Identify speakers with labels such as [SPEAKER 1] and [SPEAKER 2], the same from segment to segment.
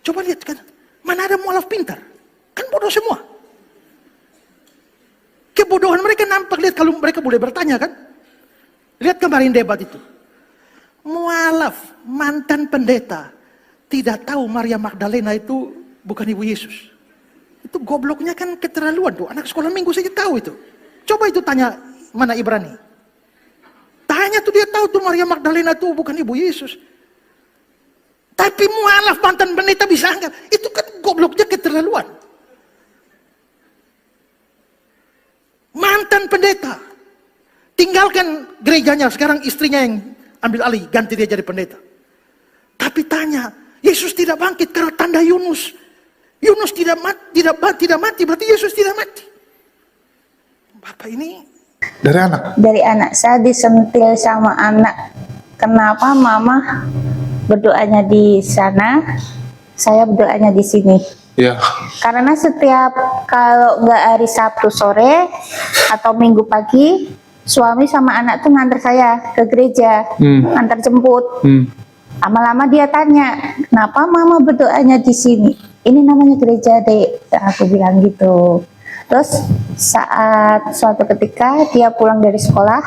[SPEAKER 1] Coba lihat kan, mana ada mualaf pintar? Kan bodoh semua. Kebodohan mereka nampak, lihat kalau mereka boleh bertanya kan. Lihat kemarin debat itu. Mualaf, mantan pendeta, tidak tahu Maria Magdalena itu bukan ibu Yesus. Itu gobloknya kan keterlaluan tuh. Anak sekolah minggu saja tahu itu. Coba itu tanya mana Ibrani. Tanya tuh dia tahu tuh Maria Magdalena tuh bukan ibu Yesus. Tapi mualaf mantan pendeta bisa anggap. Itu kan gobloknya keterlaluan. Mantan pendeta. Tinggalkan gerejanya, sekarang istrinya yang ambil alih, ganti dia jadi pendeta. Tapi tanya, Yesus tidak bangkit karena tanda Yunus. Yunus tidak mati, berarti Yesus tidak mati. Bapak ini
[SPEAKER 2] Dari anak?
[SPEAKER 3] Dari anak, saya disentil sama anak. Kenapa mama berdoanya di sana, saya berdoanya di sini?
[SPEAKER 2] Iya.
[SPEAKER 3] Karena setiap kalau nggak hari Sabtu sore atau Minggu pagi, suami sama anak tuh nganter saya ke gereja, nganter jemput. Lama-lama dia tanya, kenapa mama berdoanya di sini? Ini namanya gereja, Dek. Aku bilang gitu. Terus saat suatu ketika dia pulang dari sekolah,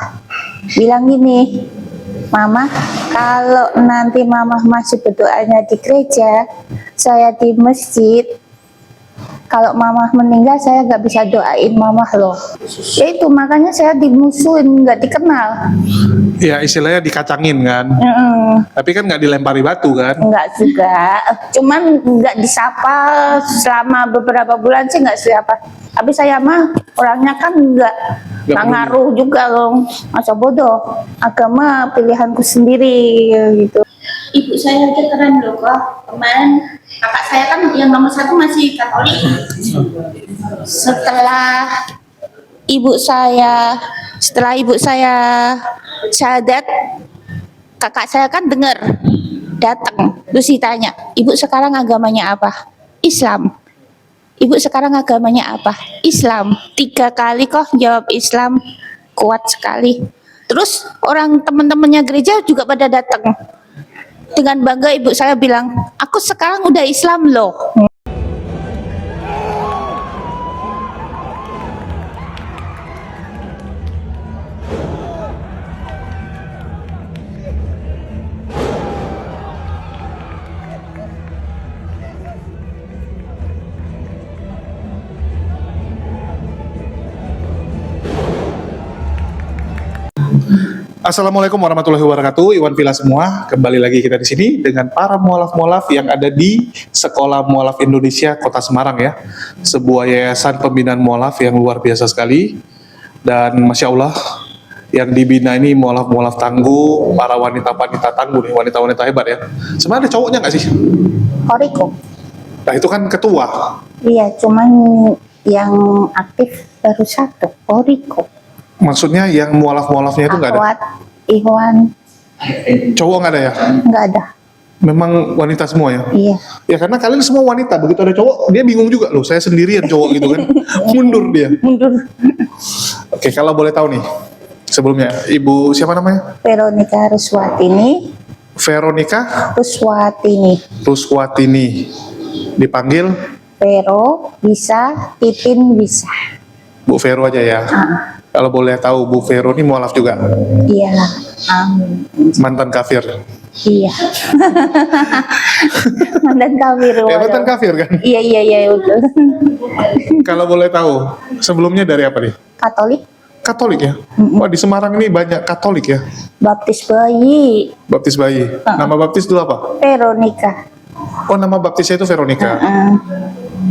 [SPEAKER 3] bilang gini, Mama, kalau nanti mama masih berdoanya di gereja, saya di masjid, kalau mama meninggal saya nggak bisa doain mama loh. Ya itu makanya saya dimusuhin, nggak dikenal.
[SPEAKER 2] Ya istilahnya dikacangin kan. Tapi kan nggak dilempari batu kan.
[SPEAKER 3] Enggak juga, cuman nggak disapa selama beberapa bulan sih nggak siapa. Tapi saya mah orangnya kan nggak ngaruh juga loh, masa bodoh. Agama pilihanku sendiri gitu.
[SPEAKER 4] Ibu saya aja keren loh kok. Kemarin kakak saya kan yang nomor 1 masih Katolik.
[SPEAKER 3] Setelah ibu saya syahadat, kakak saya kan dengar, datang, terus ditanya, ibu sekarang agamanya apa? Islam. Ibu sekarang agamanya apa? Islam. 3 kali kok jawab Islam, kuat sekali. Terus orang teman-temannya gereja juga pada datang. Dengan bangga ibu saya bilang, aku sekarang udah Islam loh.
[SPEAKER 2] Assalamualaikum warahmatullahi wabarakatuh, Iwan Villa semua. Kembali lagi kita di sini dengan para mualaf-mualaf yang ada di Sekolah Mualaf Indonesia Kota Semarang ya. Sebuah yayasan pembinaan mualaf yang luar biasa sekali. Dan Masya Allah, yang dibina ini mualaf-mualaf tangguh, para wanita-wanita tangguh nih, wanita-wanita hebat ya. Sebenarnya ada cowoknya nggak sih?
[SPEAKER 3] Koriko.
[SPEAKER 2] Nah itu kan ketua.
[SPEAKER 3] Iya, cuman yang aktif baru 1, Koriko.
[SPEAKER 2] Maksudnya yang mualaf-mualafnya itu nggak ada?
[SPEAKER 3] Akhwat, Ikhwan,
[SPEAKER 2] Cowok nggak ada ya?
[SPEAKER 3] nggak ada.
[SPEAKER 2] Memang wanita semua ya?
[SPEAKER 3] Iya.
[SPEAKER 2] Ya karena kalian semua wanita, begitu ada cowok, dia bingung juga loh, saya sendirian cowok gitu kan. Mundur dia.
[SPEAKER 3] Mundur.
[SPEAKER 2] Oke, kalau boleh tahu nih, sebelumnya, Ibu siapa namanya?
[SPEAKER 3] Veronica Ruswatini,
[SPEAKER 2] Veronica
[SPEAKER 3] Ruswatini.
[SPEAKER 2] Ruswatini. Dipanggil
[SPEAKER 3] Vero bisa, Titin bisa.
[SPEAKER 2] Bu Vero aja ya. Kalau boleh tahu, Bu Vero ini mualaf juga?
[SPEAKER 3] Iyalah. Amin.
[SPEAKER 2] Mantan kafir?
[SPEAKER 3] Iya. Mantan kafir.
[SPEAKER 2] Ya, mantan kafir kan?
[SPEAKER 3] Iya betul.
[SPEAKER 2] Kalau boleh tahu, sebelumnya dari apa nih?
[SPEAKER 3] Katolik,
[SPEAKER 2] Katolik ya? Wah, di Semarang ini banyak Katolik ya?
[SPEAKER 3] baptis bayi,
[SPEAKER 2] Baptis bayi. Nama baptis dulu apa?
[SPEAKER 3] Veronica.
[SPEAKER 2] Oh, nama baptisnya itu Veronica.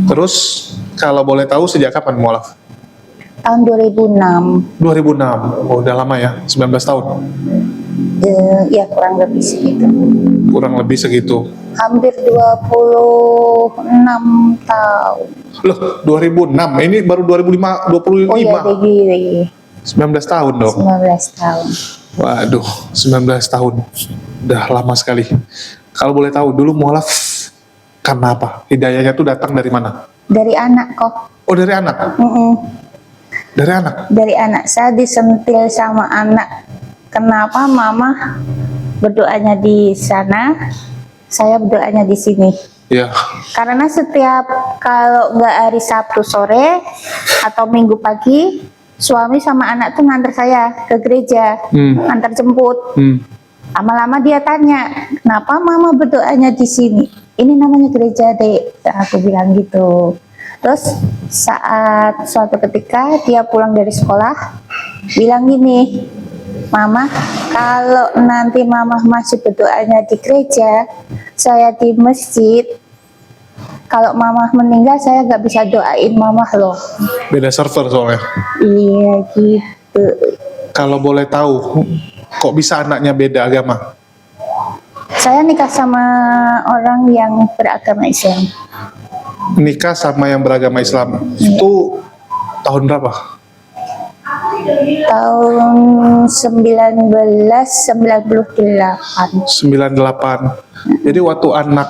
[SPEAKER 2] Terus, kalau boleh tahu sejak kapan mualaf?
[SPEAKER 3] Tahun 2006.
[SPEAKER 2] 2006. Oh, udah lama ya, 19 tahun.
[SPEAKER 3] Ya kurang lebih segitu.
[SPEAKER 2] Kurang lebih segitu.
[SPEAKER 3] Hampir 26 tahun.
[SPEAKER 2] Loh, 2006. Ini baru 2005, 25.
[SPEAKER 3] Oh iya, Degi.
[SPEAKER 2] 19 tahun dong.
[SPEAKER 3] 19 tahun.
[SPEAKER 2] Waduh, 19 tahun. Udah lama sekali. Kalau boleh tahu, dulu mualaf karena apa? Hidayahnya tuh datang dari mana?
[SPEAKER 3] Dari anak kok.
[SPEAKER 2] Oh, dari anak? Dari anak?
[SPEAKER 3] Dari anak, saya disentil sama anak. Kenapa mama berdoanya di sana, saya berdoanya di sini?
[SPEAKER 2] Iya.
[SPEAKER 3] Karena setiap kalau nggak hari Sabtu sore atau Minggu pagi, suami sama anak tuh nganter saya ke gereja, nganter jemput. Lama-lama dia tanya, kenapa mama berdoanya di sini? Ini namanya gereja, Dek. Aku bilang gitu. Terus saat suatu ketika dia pulang dari sekolah, bilang gini, Mama, kalau nanti mama masih berdoanya di gereja, saya di masjid, kalau mama meninggal saya nggak bisa doain mama loh.
[SPEAKER 2] Beda server soalnya.
[SPEAKER 3] Iya gitu.
[SPEAKER 2] Kalau boleh tahu, kok bisa anaknya beda agama?
[SPEAKER 3] Saya nikah sama orang yang beragama Islam.
[SPEAKER 2] Nikah sama yang beragama Islam itu tahun berapa?
[SPEAKER 3] Tahun 1998.
[SPEAKER 2] 98. Jadi waktu anak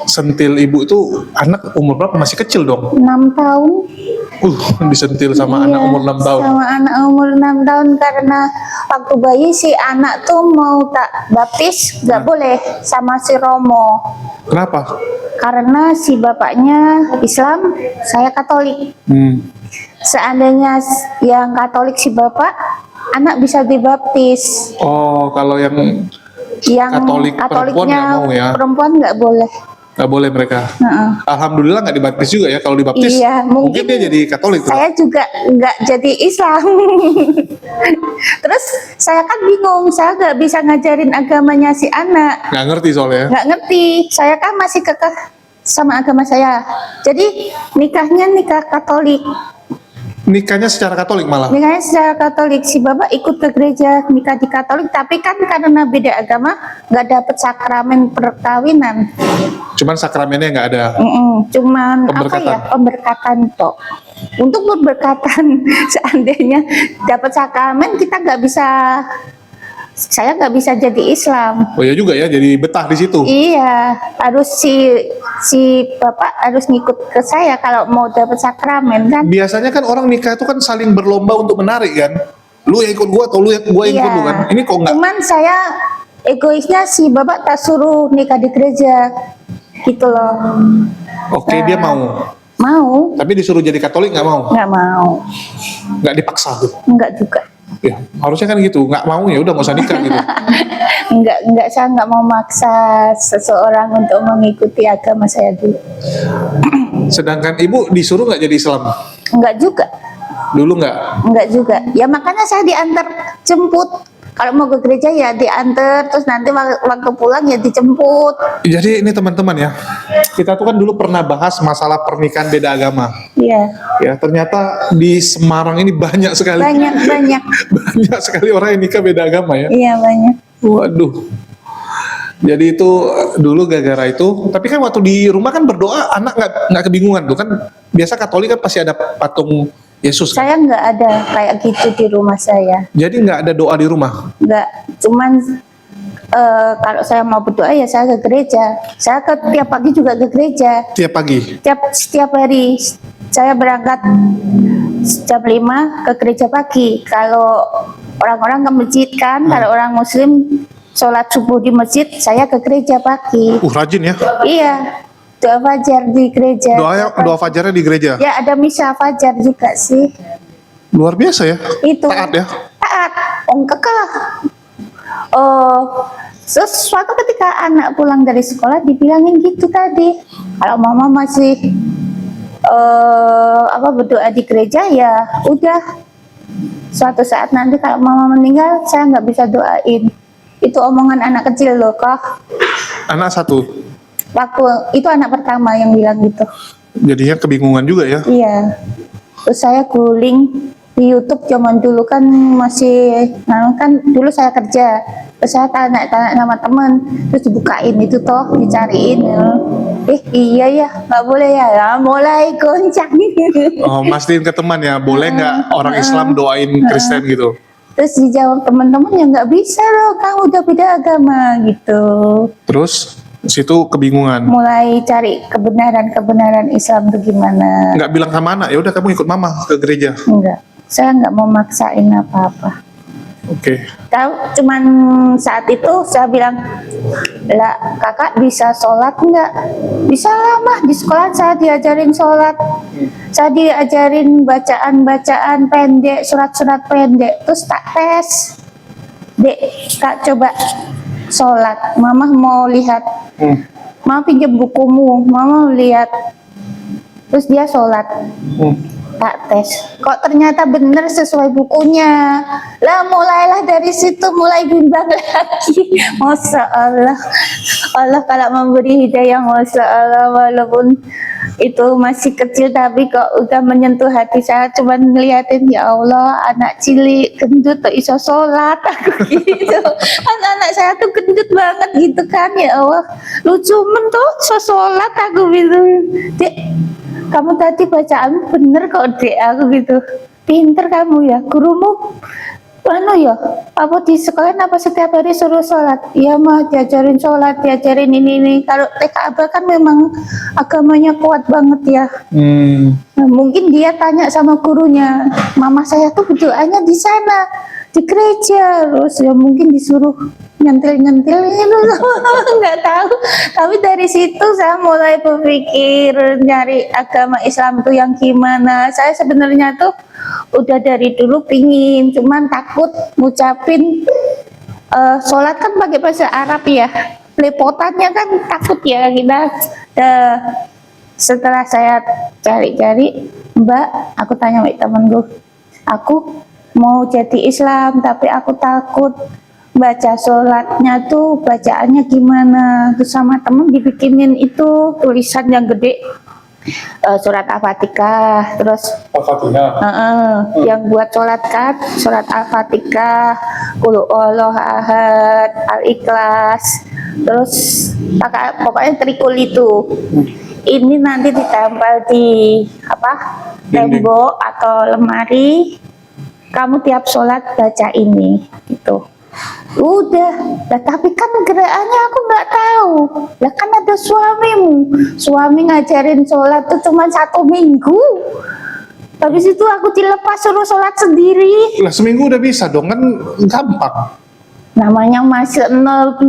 [SPEAKER 2] sentil ibu itu anak umur berapa? Masih kecil dong.
[SPEAKER 3] 6 tahun.
[SPEAKER 2] Disentil sama anak umur 6 tahun.
[SPEAKER 3] Sama anak umur 6 tahun karena waktu bayi si anak tuh mau tak baptis nggak boleh sama si Romo.
[SPEAKER 2] Kenapa?
[SPEAKER 3] Karena si bapaknya Islam, saya Katolik. Seandainya yang Katolik si bapak, anak bisa dibaptis.
[SPEAKER 2] Oh, kalau yang Katoliknya
[SPEAKER 3] Katoliknya
[SPEAKER 2] nggak mau ya?
[SPEAKER 3] perempuan nggak boleh.
[SPEAKER 2] Nggak boleh mereka. Alhamdulillah nggak dibaptis juga ya. Kalau dibaptis,
[SPEAKER 3] Iya,
[SPEAKER 2] mungkin dia jadi Katolik. Tuh.
[SPEAKER 3] Saya juga nggak jadi Islam. Terus saya kan bingung, saya nggak bisa ngajarin agamanya si anak.
[SPEAKER 2] Nggak ngerti soalnya.
[SPEAKER 3] Nggak ngerti, saya kan masih kekeh sama agama saya. Jadi nikahnya nikah Katolik.
[SPEAKER 2] Nikahnya secara Katolik malah.
[SPEAKER 3] Nikahnya secara Katolik, si bapak ikut ke gereja nikah di Katolik, tapi kan karena beda agama nggak dapet sakramen perkawinan.
[SPEAKER 2] Cuman sakramennya nggak ada.
[SPEAKER 3] Cuman
[SPEAKER 2] Pemberkatan.
[SPEAKER 3] apa ya, pemberkatan toh. Untuk pemberkatan seandainya dapat sakramen kita nggak bisa, saya nggak bisa jadi Islam.
[SPEAKER 2] Oh ya juga ya, jadi betah di situ.
[SPEAKER 3] Iya, harus si bapak harus ngikut ke saya kalau mau dapat sakramen kan.
[SPEAKER 2] Biasanya kan orang nikah itu kan saling berlomba untuk menarik kan. Lu yang ikut gua atau gua yang ikut lu kan. Ini kok nggak?
[SPEAKER 3] Cuman saya egoisnya si bapak tak suruh nikah di gereja gitu loh.
[SPEAKER 2] Oke, dia mau.
[SPEAKER 3] Mau?
[SPEAKER 2] Tapi disuruh jadi Katolik nggak mau.
[SPEAKER 3] Nggak mau.
[SPEAKER 2] Nggak dipaksa tuh.
[SPEAKER 3] Nggak juga.
[SPEAKER 2] Ya, harusnya kan gitu. Nggak mau ya udah nggak usah nikah gitu.
[SPEAKER 3] Enggak, saya nggak mau maksa seseorang untuk mengikuti agama saya dulu.
[SPEAKER 2] Sedangkan ibu disuruh nggak jadi Islam?
[SPEAKER 3] Enggak juga,
[SPEAKER 2] Dulu nggak?
[SPEAKER 3] enggak juga. Ya makanya saya diantar jemput. Kalau mau ke gereja ya diantar, terus nanti waktu pulang ya dijemput.
[SPEAKER 2] Jadi ini teman-teman ya, kita tuh kan dulu pernah bahas masalah pernikahan beda agama.
[SPEAKER 3] Iya.
[SPEAKER 2] Ya ternyata di Semarang ini banyak sekali.
[SPEAKER 3] Banyak.
[SPEAKER 2] Banyak sekali orang yang nikah beda agama ya.
[SPEAKER 3] Iya banyak.
[SPEAKER 2] Waduh. Jadi itu dulu gara-gara itu. Tapi kan waktu di rumah kan berdoa anak nggak kebingungan tuh kan. Biasa Katolik kan pasti ada patung Yesus.
[SPEAKER 3] Saya nggak ada kayak gitu di rumah saya.
[SPEAKER 2] Jadi nggak ada doa di rumah.
[SPEAKER 3] Nggak. Cuman kalau saya mau berdoa ya saya ke gereja. Saya tiap pagi juga ke gereja.
[SPEAKER 2] Tiap pagi.
[SPEAKER 3] Setiap hari saya berangkat jam 5 ke gereja pagi. Kalau orang-orang ke masjid kan, kalau orang Muslim sholat subuh di masjid, saya ke gereja pagi.
[SPEAKER 2] Rajin ya.
[SPEAKER 3] Iya, doa fajar di gereja.
[SPEAKER 2] Doa fajarnya di gereja.
[SPEAKER 3] Ya ada misa fajar juga sih.
[SPEAKER 2] Luar biasa ya.
[SPEAKER 3] Itu.
[SPEAKER 2] Taat ya.
[SPEAKER 3] Taat. Kekeh. Terus suatu ketika anak pulang dari sekolah dibilangin gitu tadi, kalau mama masih berdoa di gereja ya udah, suatu saat nanti kalau mama meninggal saya nggak bisa doain. Itu omongan anak kecil loh kak.
[SPEAKER 2] Anak satu.
[SPEAKER 3] Waktu itu anak pertama yang bilang gitu.
[SPEAKER 2] Jadinya kebingungan juga ya.
[SPEAKER 3] Iya. Terus saya guling di YouTube zaman dulu kan masih, kan dulu saya kerja. Terus saya tanya sama temen, terus dibukain itu toh, dicariin. Iya ya, nggak boleh ya. Nah, mulai goncang.
[SPEAKER 2] Oh, mastiin ke teman ya, boleh nggak orang Islam doain Kristen gitu?
[SPEAKER 3] Terus dijawab teman-teman ya nggak bisa loh, kamu udah beda agama gitu.
[SPEAKER 2] Terus situ kebingungan.
[SPEAKER 3] Mulai cari kebenaran Islam itu gimana.
[SPEAKER 2] Nggak bilang sama anak, ya udah kamu ikut mama ke gereja.
[SPEAKER 3] Enggak, saya nggak mau maksain apa-apa.
[SPEAKER 2] Oke.
[SPEAKER 3] Tahu, cuman saat itu saya bilang, lah kakak bisa sholat nggak? Bisa lah mah, di sekolah saya diajarin sholat, saya diajarin bacaan-bacaan pendek, surat-surat pendek, terus tak tes, dek kak coba sholat, mama mau lihat, mama pinjam bukumu, mama mau lihat, terus dia sholat. Tak tes, kok ternyata bener sesuai bukunya. Lah mulailah dari situ, mulai bimbang lagi. Masya Allah, Allah kalau memberi hidayah, Masya Allah, walaupun itu masih kecil tapi kok udah menyentuh hati saya. Cuman ngeliatin, ya Allah, anak cilik gendut tuh iso sholat, aku gitu. Anak-anak saya tuh gendut banget gitu kan, ya Allah, lucu men tuh iso sholat, aku gitu. Dek, kamu tadi bacaan bener kok dek, aku gitu. Pinter kamu ya, gurumu mana ya? Apa di sekolah apa setiap hari suruh sholat? Iya mah, diajarin sholat, diajarin ini. Kalau TK Abah kan memang agamanya kuat banget ya. Nah, mungkin dia tanya sama gurunya, mama saya tuh berdoanya di sana, di gereja, terus ya mungkin disuruh nyentil itu nggak tahu. Tapi dari situ saya mulai berpikir nyari agama Islam tuh yang gimana. Saya sebenarnya tuh udah dari dulu pingin, cuman takut ngucapin sholat kan pakai bahasa Arab ya, lepotannya kan takut ya kita. Setelah saya cari-cari, Mbak, aku tanya sama temenku, aku mau jadi Islam tapi aku takut baca sholatnya tuh bacaannya gimana. Terus sama temen dibikinin itu tulisan yang gede, surat Al-Fatihah, terus yang buat sholat kan surat Al-Fatihah, Qul huwallahu ahad, Al-Ikhlas, terus pokoknya trikul itu. Ini nanti ditempel di tembok atau lemari, kamu tiap sholat baca ini gitu. Udah, tapi kan gerakannya aku nggak tahu. Lah kan ada suami ngajarin sholat tuh cuma 1 minggu. Habis itu aku dilepas suruh sholat sendiri.
[SPEAKER 2] Lah seminggu udah bisa dong, kan gampang.
[SPEAKER 3] Namanya masih nol,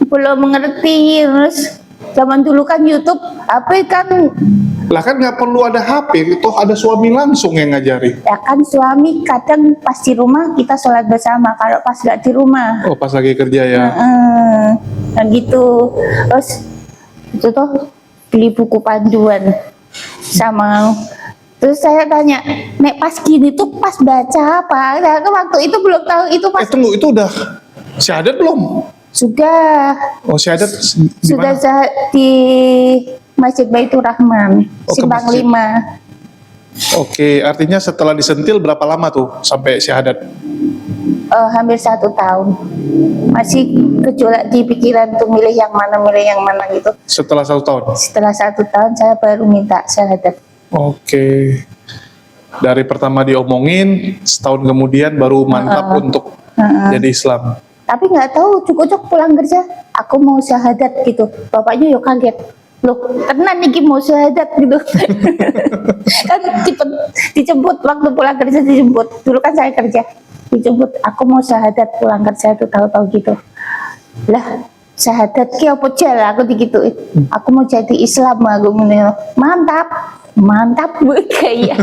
[SPEAKER 3] belum mengerti. Terus zaman dulu kan YouTube, HP kan.
[SPEAKER 2] Lah kan nggak perlu ada HP, toh ada suami langsung yang ngajari.
[SPEAKER 3] Ya kan suami kadang pas di rumah kita sholat bersama, kalau pas nggak di rumah.
[SPEAKER 2] Oh pas lagi kerja ya.
[SPEAKER 3] Nah gitu. Terus itu tuh beli buku panduan sama. Terus saya tanya, nek pas gini tuh pas baca apa? Nah, waktu itu belum tahu itu pas.
[SPEAKER 2] Tunggu, itu udah syahadat belum?
[SPEAKER 3] Sudah.
[SPEAKER 2] Oh syahadat
[SPEAKER 3] Sudah di Masjid Baitur Rahman, Simpang 5.
[SPEAKER 2] Oke, artinya setelah disentil berapa lama tuh sampai syahadat?
[SPEAKER 3] Hampir 1 tahun. Masih gejolak di pikiran tuh milih yang mana gitu.
[SPEAKER 2] Setelah 1 tahun?
[SPEAKER 3] Setelah 1 tahun saya baru minta syahadat.
[SPEAKER 2] Oke. Dari pertama diomongin, setahun kemudian baru mantap untuk jadi Islam.
[SPEAKER 3] Tapi nggak tahu, cukup pulang kerja, aku mau syahadat gitu. Bapaknya yuk kaget. Loh, tenan nih mau syahadat gitu. Kan dijemput waktu pulang kerja, dijemput. Dulu kan saya kerja, dijemput. Aku mau syahadat pulang kerja itu, tahu-tahu gitu. Lah, syahadat ki apa jel aku digituin. Aku mau jadi Islam, aku mantap bu kayak.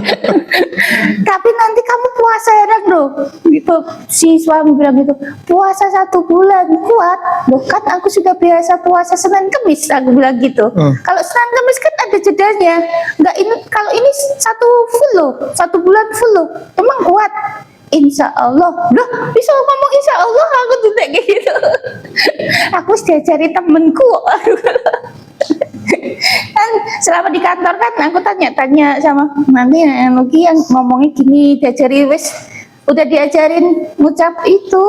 [SPEAKER 3] Tapi nanti kamu puasa ya loh gitu. Si suami bilang gitu, puasa 1 bulan kuat. Loh kan aku sudah biasa puasa Senin Kemis, aku bilang gitu. Kalau Senin Kemis kan ada jedanya. Enggak, ini kalau ini 1 bulan full loh, emang kuat. Insya Allah, loh bisa ngomong Insya Allah, aku tuh kayak gitu. Aku sudah cari temenku. Kan selama di kantor kan aku tanya sama nanti Nuki yang ngomongnya gini, diajari wes udah diajarin ngucap itu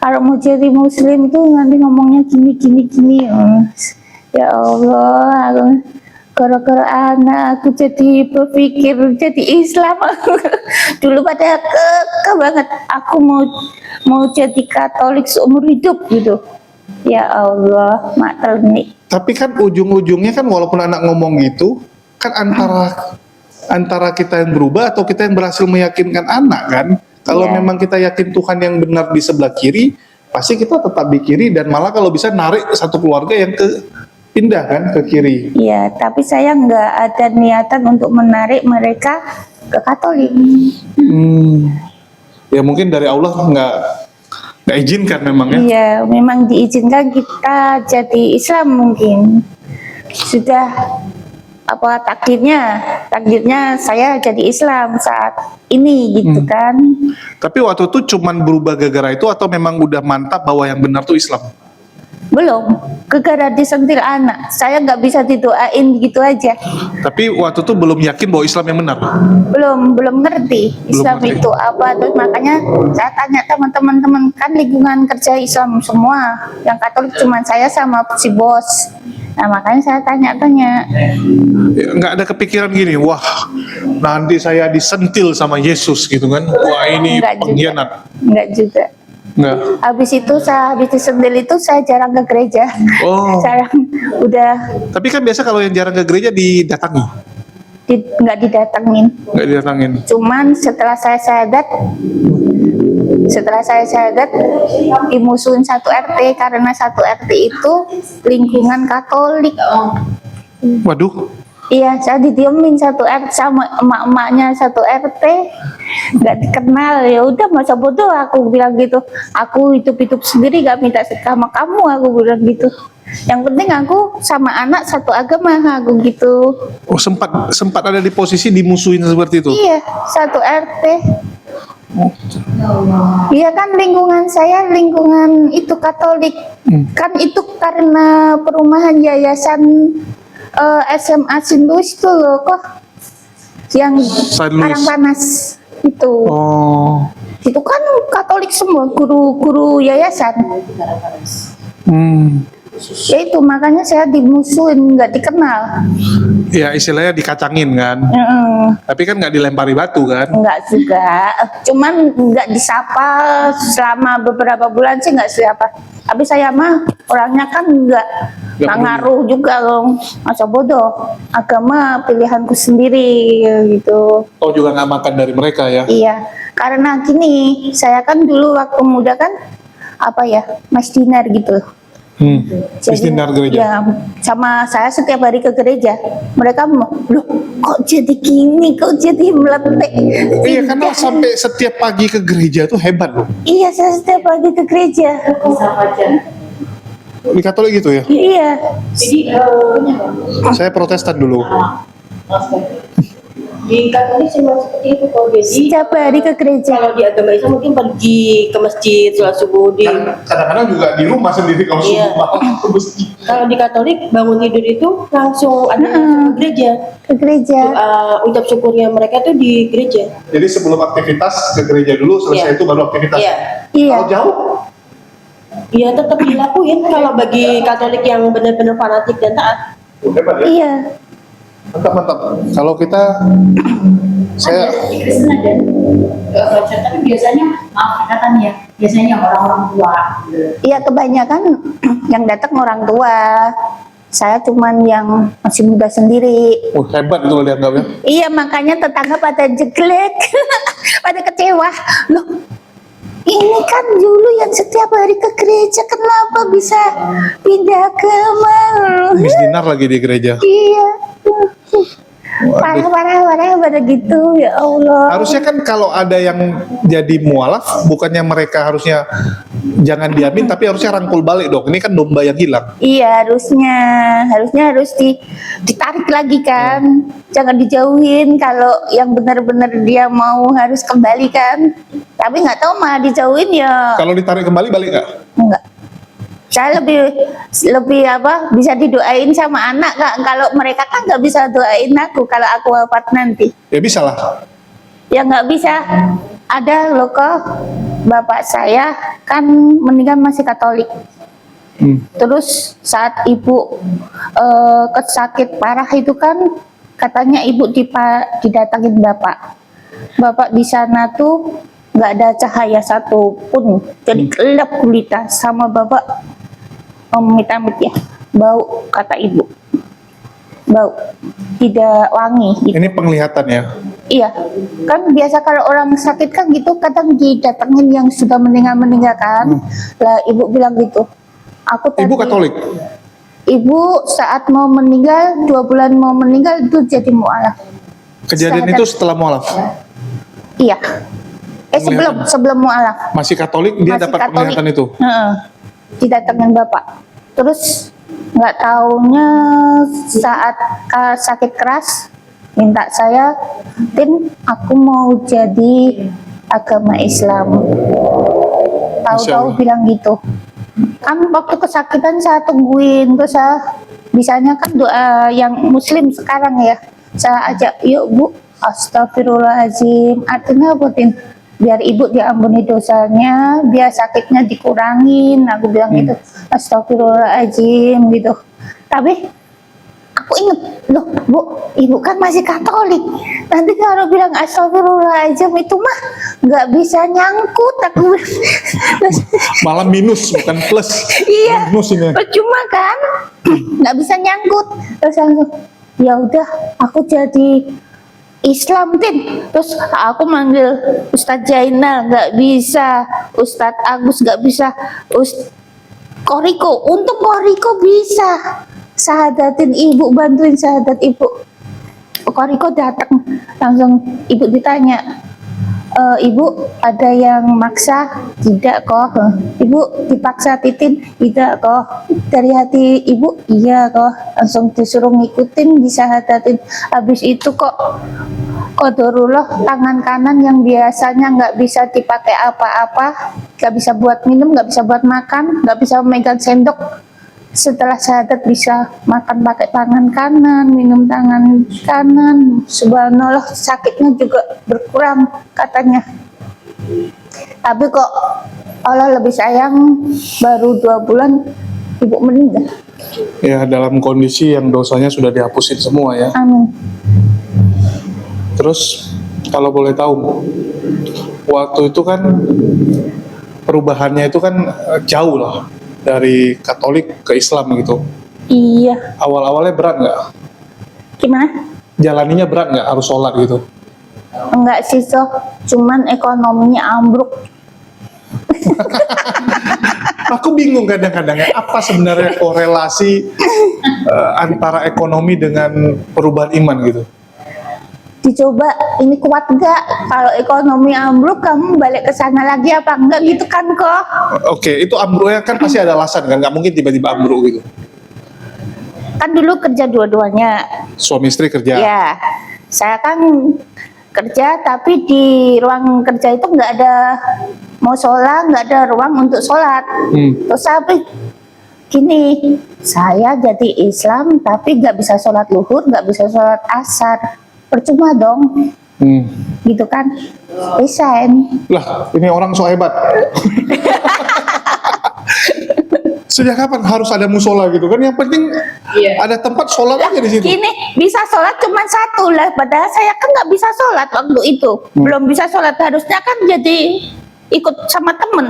[SPEAKER 3] kalau mau jadi muslim itu nanti ngomongnya gini. Ya Allah, aku gara-gara anak aku jadi berpikir jadi Islam. Dulu pada kekeh banget aku mau jadi Katolik seumur hidup gitu. Ya Allah, matel nih.
[SPEAKER 2] Tapi kan ujung-ujungnya kan walaupun anak ngomong gitu, kan antara kita yang berubah atau kita yang berhasil meyakinkan anak kan. Kalau
[SPEAKER 3] Iya.
[SPEAKER 2] memang kita yakin Tuhan yang benar di sebelah kiri, pasti kita tetap di kiri dan malah kalau bisa narik satu keluarga yang pindah kan ke kiri.
[SPEAKER 3] Iya, tapi saya nggak ada niatan untuk menarik mereka ke Katolik.
[SPEAKER 2] Ya mungkin dari Allah nggak izinkan memang ya.
[SPEAKER 3] Iya, memang diizinkan kita jadi Islam mungkin. Sudah apa takdirnya saya jadi Islam saat ini gitu kan.
[SPEAKER 2] Tapi waktu itu cuman berubah gara-gara itu atau memang udah mantap bahwa yang benar tuh Islam?
[SPEAKER 3] Belum, gara disentil anak. Saya nggak bisa didoain gitu aja.
[SPEAKER 2] Tapi waktu itu belum yakin bahwa Islam yang benar.
[SPEAKER 3] Belum ngerti Islam
[SPEAKER 2] ngerti.
[SPEAKER 3] itu apa. Terus makanya saya tanya teman-teman kan lingkungan kerja Islam semua. Yang Katolik cuma saya sama si bos. Nah makanya saya tanya-tanya.
[SPEAKER 2] Ya, nggak ada kepikiran gini, wah nanti saya disentil sama Yesus gitu kan? Wah ini pengkhianat.
[SPEAKER 3] Enggak juga.
[SPEAKER 2] Nggak.
[SPEAKER 3] Habis disentil itu saya jarang ke gereja.
[SPEAKER 2] Oh.
[SPEAKER 3] Jarang, udah
[SPEAKER 2] Tapi kan biasa kalau yang jarang ke gereja didatangi,
[SPEAKER 3] nggak didatengin.
[SPEAKER 2] nggak didatangin.
[SPEAKER 3] Cuman setelah saya syahadat dimusuhin satu RT karena satu RT itu lingkungan Katolik.
[SPEAKER 2] Waduh.
[SPEAKER 3] Iya, saya didiemin satu RT sama emak-emaknya satu RT, nggak dikenal. Ya udah masa bodoh aku bilang gitu. Aku hidup sendiri, gak minta sama kamu, aku bilang gitu. Yang penting aku sama anak satu agama, aku gitu.
[SPEAKER 2] Oh sempat ada di posisi dimusuhin seperti itu.
[SPEAKER 3] Iya, satu RT. Iya kan lingkungan saya lingkungan itu Katolik. Kan itu karena perumahan yayasan SMA Saint Louis itu loh kok. Yang
[SPEAKER 2] Saint Louis.
[SPEAKER 3] Karangpanas itu.
[SPEAKER 2] Oh.
[SPEAKER 3] Itu kan Katolik semua guru-guru yayasan. Ya itu makanya saya dimusuhin, nggak dikenal.
[SPEAKER 2] Ya istilahnya dikacangin kan. Tapi kan nggak dilempari batu kan.
[SPEAKER 3] Enggak juga, cuman nggak disapa selama beberapa bulan sih nggak siapa. Tapi saya mah orangnya kan nggak
[SPEAKER 2] Nggak
[SPEAKER 3] ngaruh juga loh, masa bodoh. Agama pilihanku sendiri gitu.
[SPEAKER 2] Oh juga nggak makan dari mereka ya.
[SPEAKER 3] Iya, karena gini, saya kan dulu waktu muda kan apa ya, Mas Dinar gitu.
[SPEAKER 2] Dinar gereja.
[SPEAKER 3] Ya, sama saya setiap hari ke gereja. Mereka loh kok jadi gini, kok jadi meletek.
[SPEAKER 2] Iya karena sampai setiap pagi ke gereja tuh hebat loh.
[SPEAKER 3] Iya, saya setiap pagi ke gereja.
[SPEAKER 2] Di Katolik gitu ya.
[SPEAKER 3] Iya.
[SPEAKER 4] Jadi
[SPEAKER 2] Saya Protestan dulu.
[SPEAKER 5] Di Katolik memang seperti itu kok. Jadi
[SPEAKER 3] Setiap hari ke gereja.
[SPEAKER 5] kalau di agama Islam mungkin pergi ke masjid sholat subuh di.
[SPEAKER 2] Kan kadang-kadang juga di rumah sendiri kalau
[SPEAKER 5] Iya.
[SPEAKER 2] subuh malam ke masjid.
[SPEAKER 5] Kalau di Katolik bangun tidur itu langsung ada ke gereja.
[SPEAKER 3] Ke gereja.
[SPEAKER 5] Ucap syukurnya mereka tuh di gereja.
[SPEAKER 2] Jadi sebelum aktivitas ke gereja dulu, selesai
[SPEAKER 5] Iya.
[SPEAKER 2] itu baru aktivitas.
[SPEAKER 5] Iya.
[SPEAKER 3] Iya.
[SPEAKER 2] Kalau jauh,
[SPEAKER 5] Iya tetap dilakuin kalau bagi Katolik yang benar-benar fanatik dan taat.
[SPEAKER 2] hebat ya.
[SPEAKER 3] Iya.
[SPEAKER 2] Mantap. Kalau kita, saya
[SPEAKER 4] di Kristen ada voucher, tapi biasanya maaf kata nih ya, biasanya orang-orang tua.
[SPEAKER 3] Iya, kebanyakan yang datang orang tua. Saya cuman yang masih muda sendiri.
[SPEAKER 2] hebat itu dianggapnya.
[SPEAKER 3] Iya, makanya tetangga pada jelek, pada kecewa. Loh, ini kan dulu yang setiap hari ke gereja, kenapa bisa pindah ke mana?
[SPEAKER 2] Miss Dinar lagi di gereja.
[SPEAKER 3] Iya. Parah pada gitu, ya Allah.
[SPEAKER 2] Harusnya kan kalau ada yang jadi mualaf, bukannya mereka harusnya jangan diamin, tapi harusnya rangkul balik dong. Ini kan domba yang hilang.
[SPEAKER 3] Iya, harusnya harus ditarik lagi kan. Jangan dijauhin kalau yang benar-benar dia mau harus kembali kan. Tapi nggak tahu malah dijauhin ya.
[SPEAKER 2] Kalau ditarik kembali balik nggak?
[SPEAKER 3] Enggak. Saya lebih apa bisa didoain sama anak Kak. Kalau mereka kan nggak bisa doain aku kalau aku wafat nanti.
[SPEAKER 2] Ya bisa lah.
[SPEAKER 3] Ya nggak bisa. Ada loh kok, bapak saya kan meninggal masih Katolik. Terus saat ibu sakit parah itu kan katanya ibu didatangin bapak. Bapak di sana tuh nggak ada cahaya satupun, jadi gelap gulita sama bapak. Amit-amit ya, bau kata ibu, bau tidak wangi. Gitu.
[SPEAKER 2] Ini penglihatan ya.
[SPEAKER 3] Iya, kan biasa kalau orang sakit kan gitu kadang didatengin yang sudah meninggal kan. Lah ibu bilang gitu. Aku tadi,
[SPEAKER 2] Ibu Katolik?
[SPEAKER 3] Ibu saat mau meninggal 2 bulan mau meninggal itu jadi mualaf.
[SPEAKER 2] Kejadian
[SPEAKER 3] Syahadat.
[SPEAKER 2] itu setelah mualaf?
[SPEAKER 3] Iya. Sebelum mualaf.
[SPEAKER 2] Masih Katolik, dia
[SPEAKER 3] Masih
[SPEAKER 2] dapat
[SPEAKER 3] Katolik.
[SPEAKER 2] penglihatan itu?
[SPEAKER 3] Heeh. Didatengin bapak. Terus nggak taunya saat sakit keras minta saya, Tin, aku mau jadi agama Islam. Tahu-tahu bilang gitu. Kan waktu kesakitan saya tungguin, terus saya bisanya kan doa yang Muslim sekarang ya. Saya ajak, yuk Bu, astagfirullahaladzim. Artinya apa, Tin? Biar ibu diampuni dosanya, biar sakitnya dikurangin. Aku bilang gitu, astagfirullahaladzim gitu. Tapi aku inget, loh Bu, ibu kan masih Katolik. Nanti kalau bilang astagfirullahaladzim itu mah nggak bisa nyangkut. Aku
[SPEAKER 2] Malah minus, bukan plus.
[SPEAKER 3] iya,
[SPEAKER 2] Minus ini.
[SPEAKER 3] percuma kan, nggak bisa nyangkut. Terus langsung, ya udah, aku jadi Islam, Tin. Terus aku manggil Ustadz Jainal, nggak bisa. Ustadz Agus nggak bisa. Koriko, untung Koriko bisa. Sahadatin ibu, bantuin sahadat ibu. Koriko datang, langsung ibu ditanya, Ibu ada yang maksa? Tidak kok. Ibu dipaksa Titin? Tidak kok. Dari hati ibu? Iya kok. Langsung disuruh ngikutin, disahadatin. Habis itu kok qadarullah, tangan kanan yang biasanya nggak bisa dipakai apa-apa, nggak bisa buat minum, nggak bisa buat makan, nggak bisa megang sendok, setelah syahadat bisa makan pakai tangan kanan, minum tangan kanan. Subhanallah, sakitnya juga berkurang katanya. Tapi kok Allah lebih sayang, baru 2 bulan ibu meninggal.
[SPEAKER 2] Ya, dalam kondisi yang dosanya sudah dihapusin semua ya.
[SPEAKER 3] Amin.
[SPEAKER 2] Terus kalau boleh tahu, waktu itu kan perubahannya itu kan jauh lah dari Katolik ke Islam gitu.
[SPEAKER 3] Iya.
[SPEAKER 2] Awal-awalnya berat nggak?
[SPEAKER 3] Gimana?
[SPEAKER 2] Jalaninya berat nggak harus sholat gitu?
[SPEAKER 3] Enggak sih, Soh. Cuman ekonominya ambruk.
[SPEAKER 2] Aku bingung kadang-kadang ya, apa sebenarnya korelasi antara ekonomi dengan perubahan iman gitu?
[SPEAKER 3] Dicoba, ini kuat enggak? Kalau ekonomi ambruk, kamu balik ke sana lagi apa enggak gitu kan kok?
[SPEAKER 2] Oke, itu ambruknya kan pasti ada alasan kan, nggak mungkin tiba-tiba ambruk gitu.
[SPEAKER 3] Kan dulu kerja dua-duanya.
[SPEAKER 2] Suami istri kerja.
[SPEAKER 3] Ya, saya kan kerja tapi di ruang kerja itu nggak ada mau sholat, nggak ada ruang untuk sholat. Terus sampai gini, saya jadi Islam tapi nggak bisa sholat luhur, nggak bisa sholat asar, percuma dong, gitu kan? Resign.
[SPEAKER 2] Lah, ini orang so hebat. Sejak kapan harus ada musola gitu kan? Yang penting ada tempat sholat aja di situ.
[SPEAKER 3] Gini, bisa sholat cuma satu lah, padahal saya kan nggak bisa sholat waktu itu, belum bisa sholat. Harusnya kan jadi ikut sama temen.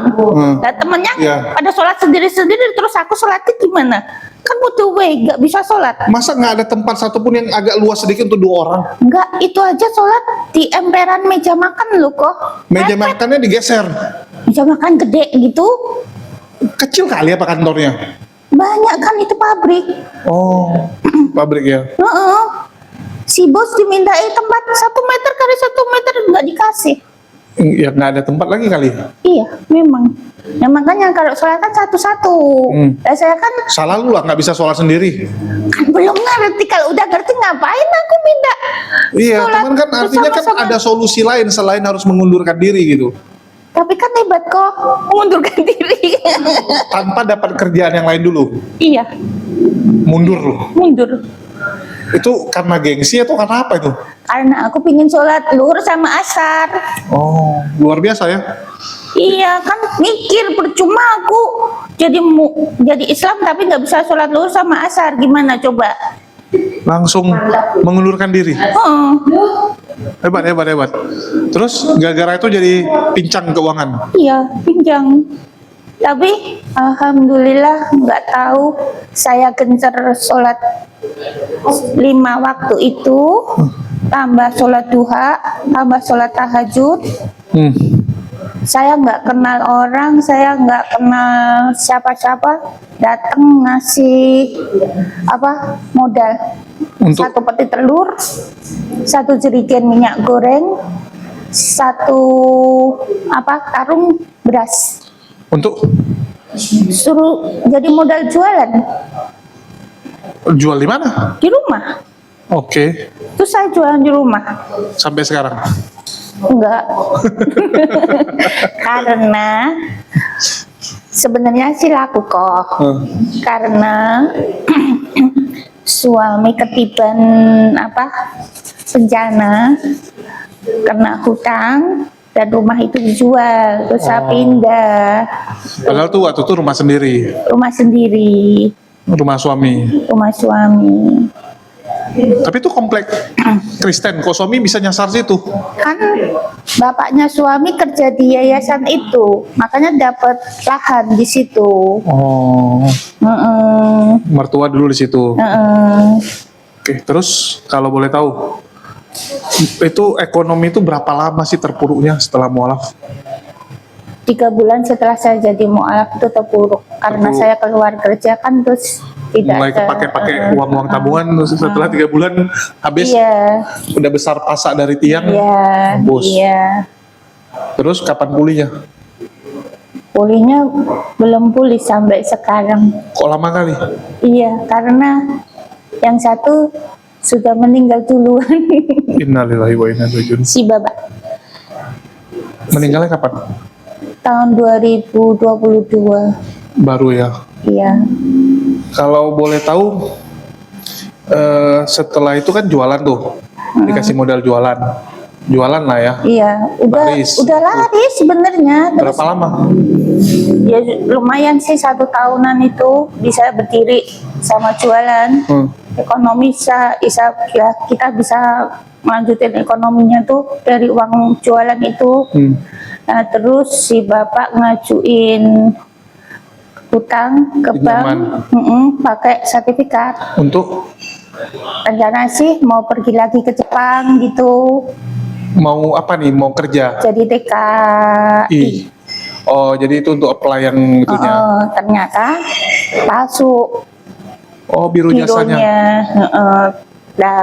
[SPEAKER 3] Nah temennya pada sholat sendiri-sendiri, terus aku sholatnya gimana? Kan butuh way, nggak bisa sholat.
[SPEAKER 2] Masa nggak ada tempat satupun yang agak luas sedikit untuk 2 orang?
[SPEAKER 3] Nggak, itu aja sholat di emperan meja makan loh kok.
[SPEAKER 2] Meja makannya digeser.
[SPEAKER 3] Meja makan gede gitu.
[SPEAKER 2] Kecil kali apa kantornya?
[SPEAKER 3] Banyak kan, itu pabrik.
[SPEAKER 2] Oh, pabrik ya.
[SPEAKER 3] Si bos dimintai tempat 1 meter kali 1 meter, nggak dikasih.
[SPEAKER 2] Ya nggak ada tempat lagi kali.
[SPEAKER 3] Iya, memang. Ya makanya kalau sholat kan satu-satu. Dan saya kan
[SPEAKER 2] Salah lu lah, nggak bisa sholat sendiri.
[SPEAKER 3] belum ngerti. Kalau udah ngerti ngapain aku minta
[SPEAKER 2] Iya,
[SPEAKER 3] sholat
[SPEAKER 2] cuman kan artinya kan
[SPEAKER 3] bersama-sama.
[SPEAKER 2] ada solusi lain selain harus mengundurkan diri gitu.
[SPEAKER 3] Tapi kan hebat kok mengundurkan diri.
[SPEAKER 2] Tanpa dapat kerjaan yang lain dulu.
[SPEAKER 3] Iya,
[SPEAKER 2] Mundur loh.
[SPEAKER 3] mundur.
[SPEAKER 2] Itu karena gengsi atau karena apa itu?
[SPEAKER 3] Karena aku pingin sholat luhur sama asar.
[SPEAKER 2] Oh, luar biasa ya.
[SPEAKER 3] Iya kan, mikir percuma aku jadi Islam tapi nggak bisa sholat luhur sama asar, gimana coba?
[SPEAKER 2] Langsung mengundurkan diri.
[SPEAKER 3] Hebat.
[SPEAKER 2] Hebat. Terus gara-gara itu jadi pincang keuangan.
[SPEAKER 3] Iya, pinjang. Tapi alhamdulillah nggak tahu, saya gencar sholat 5 waktu itu tambah sholat duha, tambah sholat tahajud.
[SPEAKER 2] Hmm.
[SPEAKER 3] Saya nggak kenal orang, saya nggak kenal siapa-siapa, datang ngasih modal.
[SPEAKER 2] Untuk
[SPEAKER 3] 1 peti telur, 1 jerigen minyak goreng, 1 karung beras.
[SPEAKER 2] untuk
[SPEAKER 3] Suruh jadi modal jualan
[SPEAKER 2] jual di mana?
[SPEAKER 3] di rumah.
[SPEAKER 2] Oke,
[SPEAKER 3] Terus saya jualan di rumah.
[SPEAKER 2] sampai sekarang.
[SPEAKER 3] Enggak. Karena sebenarnya sih laku kok. Karena suami ketiban bencana kena hutang dan rumah itu dijual, terus saya pindah
[SPEAKER 2] Padahal tuh waktu itu rumah sendiri,
[SPEAKER 3] rumah sendiri,
[SPEAKER 2] rumah suami.
[SPEAKER 3] rumah suami.
[SPEAKER 2] Tapi itu komplek Kristen, kok suami bisa nyasar situ?
[SPEAKER 3] Kan bapaknya suami kerja di yayasan itu, makanya dapat lahan di situ.
[SPEAKER 2] Oh,
[SPEAKER 3] Heeh.
[SPEAKER 2] mertua dulu di situ.
[SPEAKER 3] Heeh.
[SPEAKER 2] Oke, terus kalau boleh tahu, itu ekonomi itu berapa lama sih terpuruknya setelah mualaf?
[SPEAKER 3] 3 bulan setelah saya jadi mualaf itu terpuruk karena
[SPEAKER 2] Terpuruk.
[SPEAKER 3] saya keluar kerja kan, terus tidak
[SPEAKER 2] Mulai kepake-pakai uang-uang tabungan, terus setelah 3 bulan habis,
[SPEAKER 3] Iya,
[SPEAKER 2] udah besar pasak dari tiang,
[SPEAKER 3] iya,
[SPEAKER 2] mampus.
[SPEAKER 3] iya.
[SPEAKER 2] Terus kapan pulihnya?
[SPEAKER 3] Pulihnya belum pulih sampai sekarang.
[SPEAKER 2] Kok lama kali?
[SPEAKER 3] Iya, karena yang satu sudah meninggal duluan.
[SPEAKER 2] Innalillahi wa inna ilaihi raji'un.
[SPEAKER 3] Si bapak
[SPEAKER 2] Meninggalnya kapan?
[SPEAKER 3] tahun 2022.
[SPEAKER 2] Baru ya.
[SPEAKER 3] Iya.
[SPEAKER 2] Kalau boleh tahu, setelah itu kan jualan tuh, dikasih modal jualan lah ya.
[SPEAKER 3] Iya,
[SPEAKER 2] Laris.
[SPEAKER 3] udah laris sebenarnya. Terus
[SPEAKER 2] Berapa lama?
[SPEAKER 3] ya lumayan sih 1 tahunan itu bisa berdiri sama jualan. Ekonomi ya, kita bisa melanjutin ekonominya tuh dari uang jualan itu. Nah, terus si bapak ngajuin hutang ke bank, pakai sertifikat.
[SPEAKER 2] Untuk
[SPEAKER 3] Rencana sih mau pergi lagi ke Jepang gitu,
[SPEAKER 2] mau apa nih? Mau kerja?
[SPEAKER 3] jadi TKI.
[SPEAKER 2] Oh, jadi itu untuk apply yang itunya.
[SPEAKER 3] Ternyata palsu
[SPEAKER 2] Oh, biru jasanya.
[SPEAKER 3] birunya. Nah,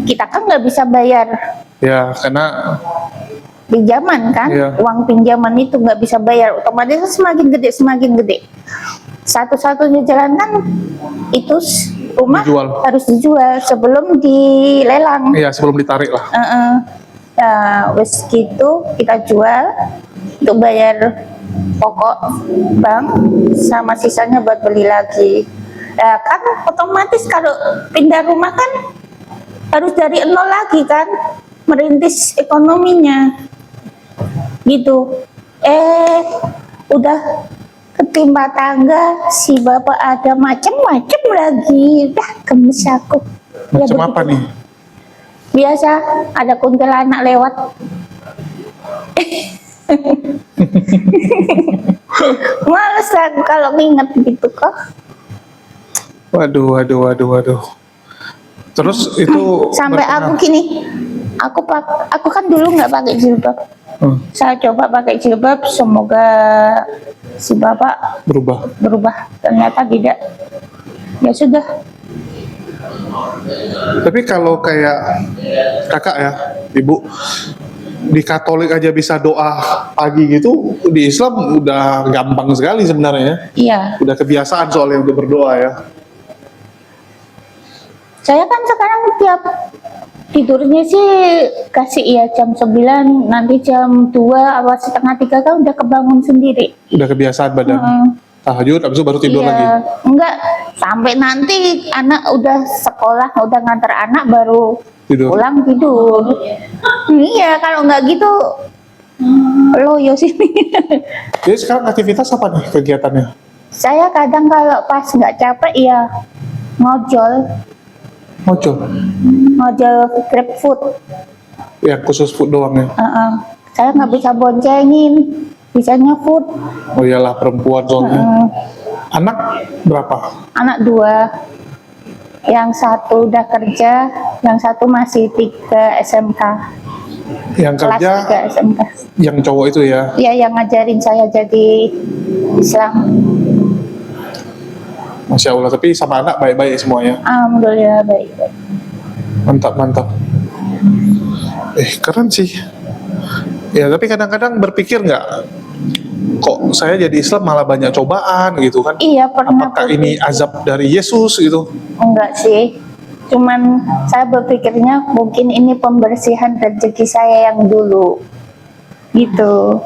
[SPEAKER 3] kita kan nggak bisa bayar
[SPEAKER 2] Ya, karena
[SPEAKER 3] pinjaman kan,
[SPEAKER 2] Iya.
[SPEAKER 3] uang pinjaman itu nggak bisa bayar, otomatis semakin gede. Satu-satunya jalan kan itu rumah
[SPEAKER 2] Dijual.
[SPEAKER 3] harus dijual sebelum dilelang.
[SPEAKER 2] ya sebelum ditarik lah.
[SPEAKER 3] Nah, wes gitu kita jual untuk bayar pokok bank sama sisanya buat beli lagi. Nah, kan otomatis kalau pindah rumah kan harus dari nol lagi kan, merintis ekonominya gitu. Udah ketimpa tangga, si bapak ada macem-macem lagi, udah gemes aku. Ya,
[SPEAKER 2] Macam apa
[SPEAKER 3] begitu.
[SPEAKER 2] nih?
[SPEAKER 3] Biasa ada kuntilanak lewat. Males aku kalau nginget gitu kok.
[SPEAKER 2] Waduh. Terus itu
[SPEAKER 3] Sampai aku
[SPEAKER 2] berpengaruh.
[SPEAKER 3] gini, aku kan dulu nggak pakai jilbab. Saya coba pakai jilbab, semoga si bapak
[SPEAKER 2] berubah.
[SPEAKER 3] Ternyata tidak. Ya sudah.
[SPEAKER 2] Tapi kalau kayak kakak ya, ibu, di Katolik aja bisa doa pagi gitu, di Islam udah gampang sekali sebenarnya.
[SPEAKER 3] Iya.
[SPEAKER 2] Udah kebiasaan soalnya udah berdoa ya.
[SPEAKER 3] Saya kan sekarang tiap tidurnya sih kasih jam 9, nanti jam 2 atau setengah 3 kan udah kebangun sendiri.
[SPEAKER 2] Udah kebiasaan badan. Tahajud, abis itu baru tidur lagi.
[SPEAKER 3] Enggak, sampai nanti anak udah sekolah, udah nganter anak baru
[SPEAKER 2] Tidur.
[SPEAKER 3] pulang tidur. Iya, kalau nggak gitu loyo sih.
[SPEAKER 2] Jadi sekarang aktivitas apa nih kegiatannya?
[SPEAKER 3] Saya kadang kalau pas nggak capek ya ngojol GrabFood.
[SPEAKER 2] Ya khusus food doang ya.
[SPEAKER 3] Saya nggak bisa boncengin, bisanya food.
[SPEAKER 2] Oh iyalah perempuan soalnya. Anak berapa?
[SPEAKER 3] Anak 2, yang satu udah kerja, Yang satu masih 3 SMK.
[SPEAKER 2] Yang
[SPEAKER 3] Kelas
[SPEAKER 2] kerja
[SPEAKER 3] 3 SMK.
[SPEAKER 2] yang cowok itu ya.
[SPEAKER 3] Iya, yang ngajarin saya jadi Islam.
[SPEAKER 2] Masya Allah, tapi sama anak baik-baik semuanya.
[SPEAKER 3] Alhamdulillah baik-baik.
[SPEAKER 2] Mantap, mantap. Keren sih. Ya, tapi kadang-kadang berpikir nggak, kok saya jadi Islam malah banyak cobaan gitu kan?
[SPEAKER 3] Iya, pernah.
[SPEAKER 2] Apakah ini azab dari Yesus gitu?
[SPEAKER 3] Enggak sih. Cuman saya berpikirnya mungkin ini pembersihan rezeki saya yang dulu. Gitu.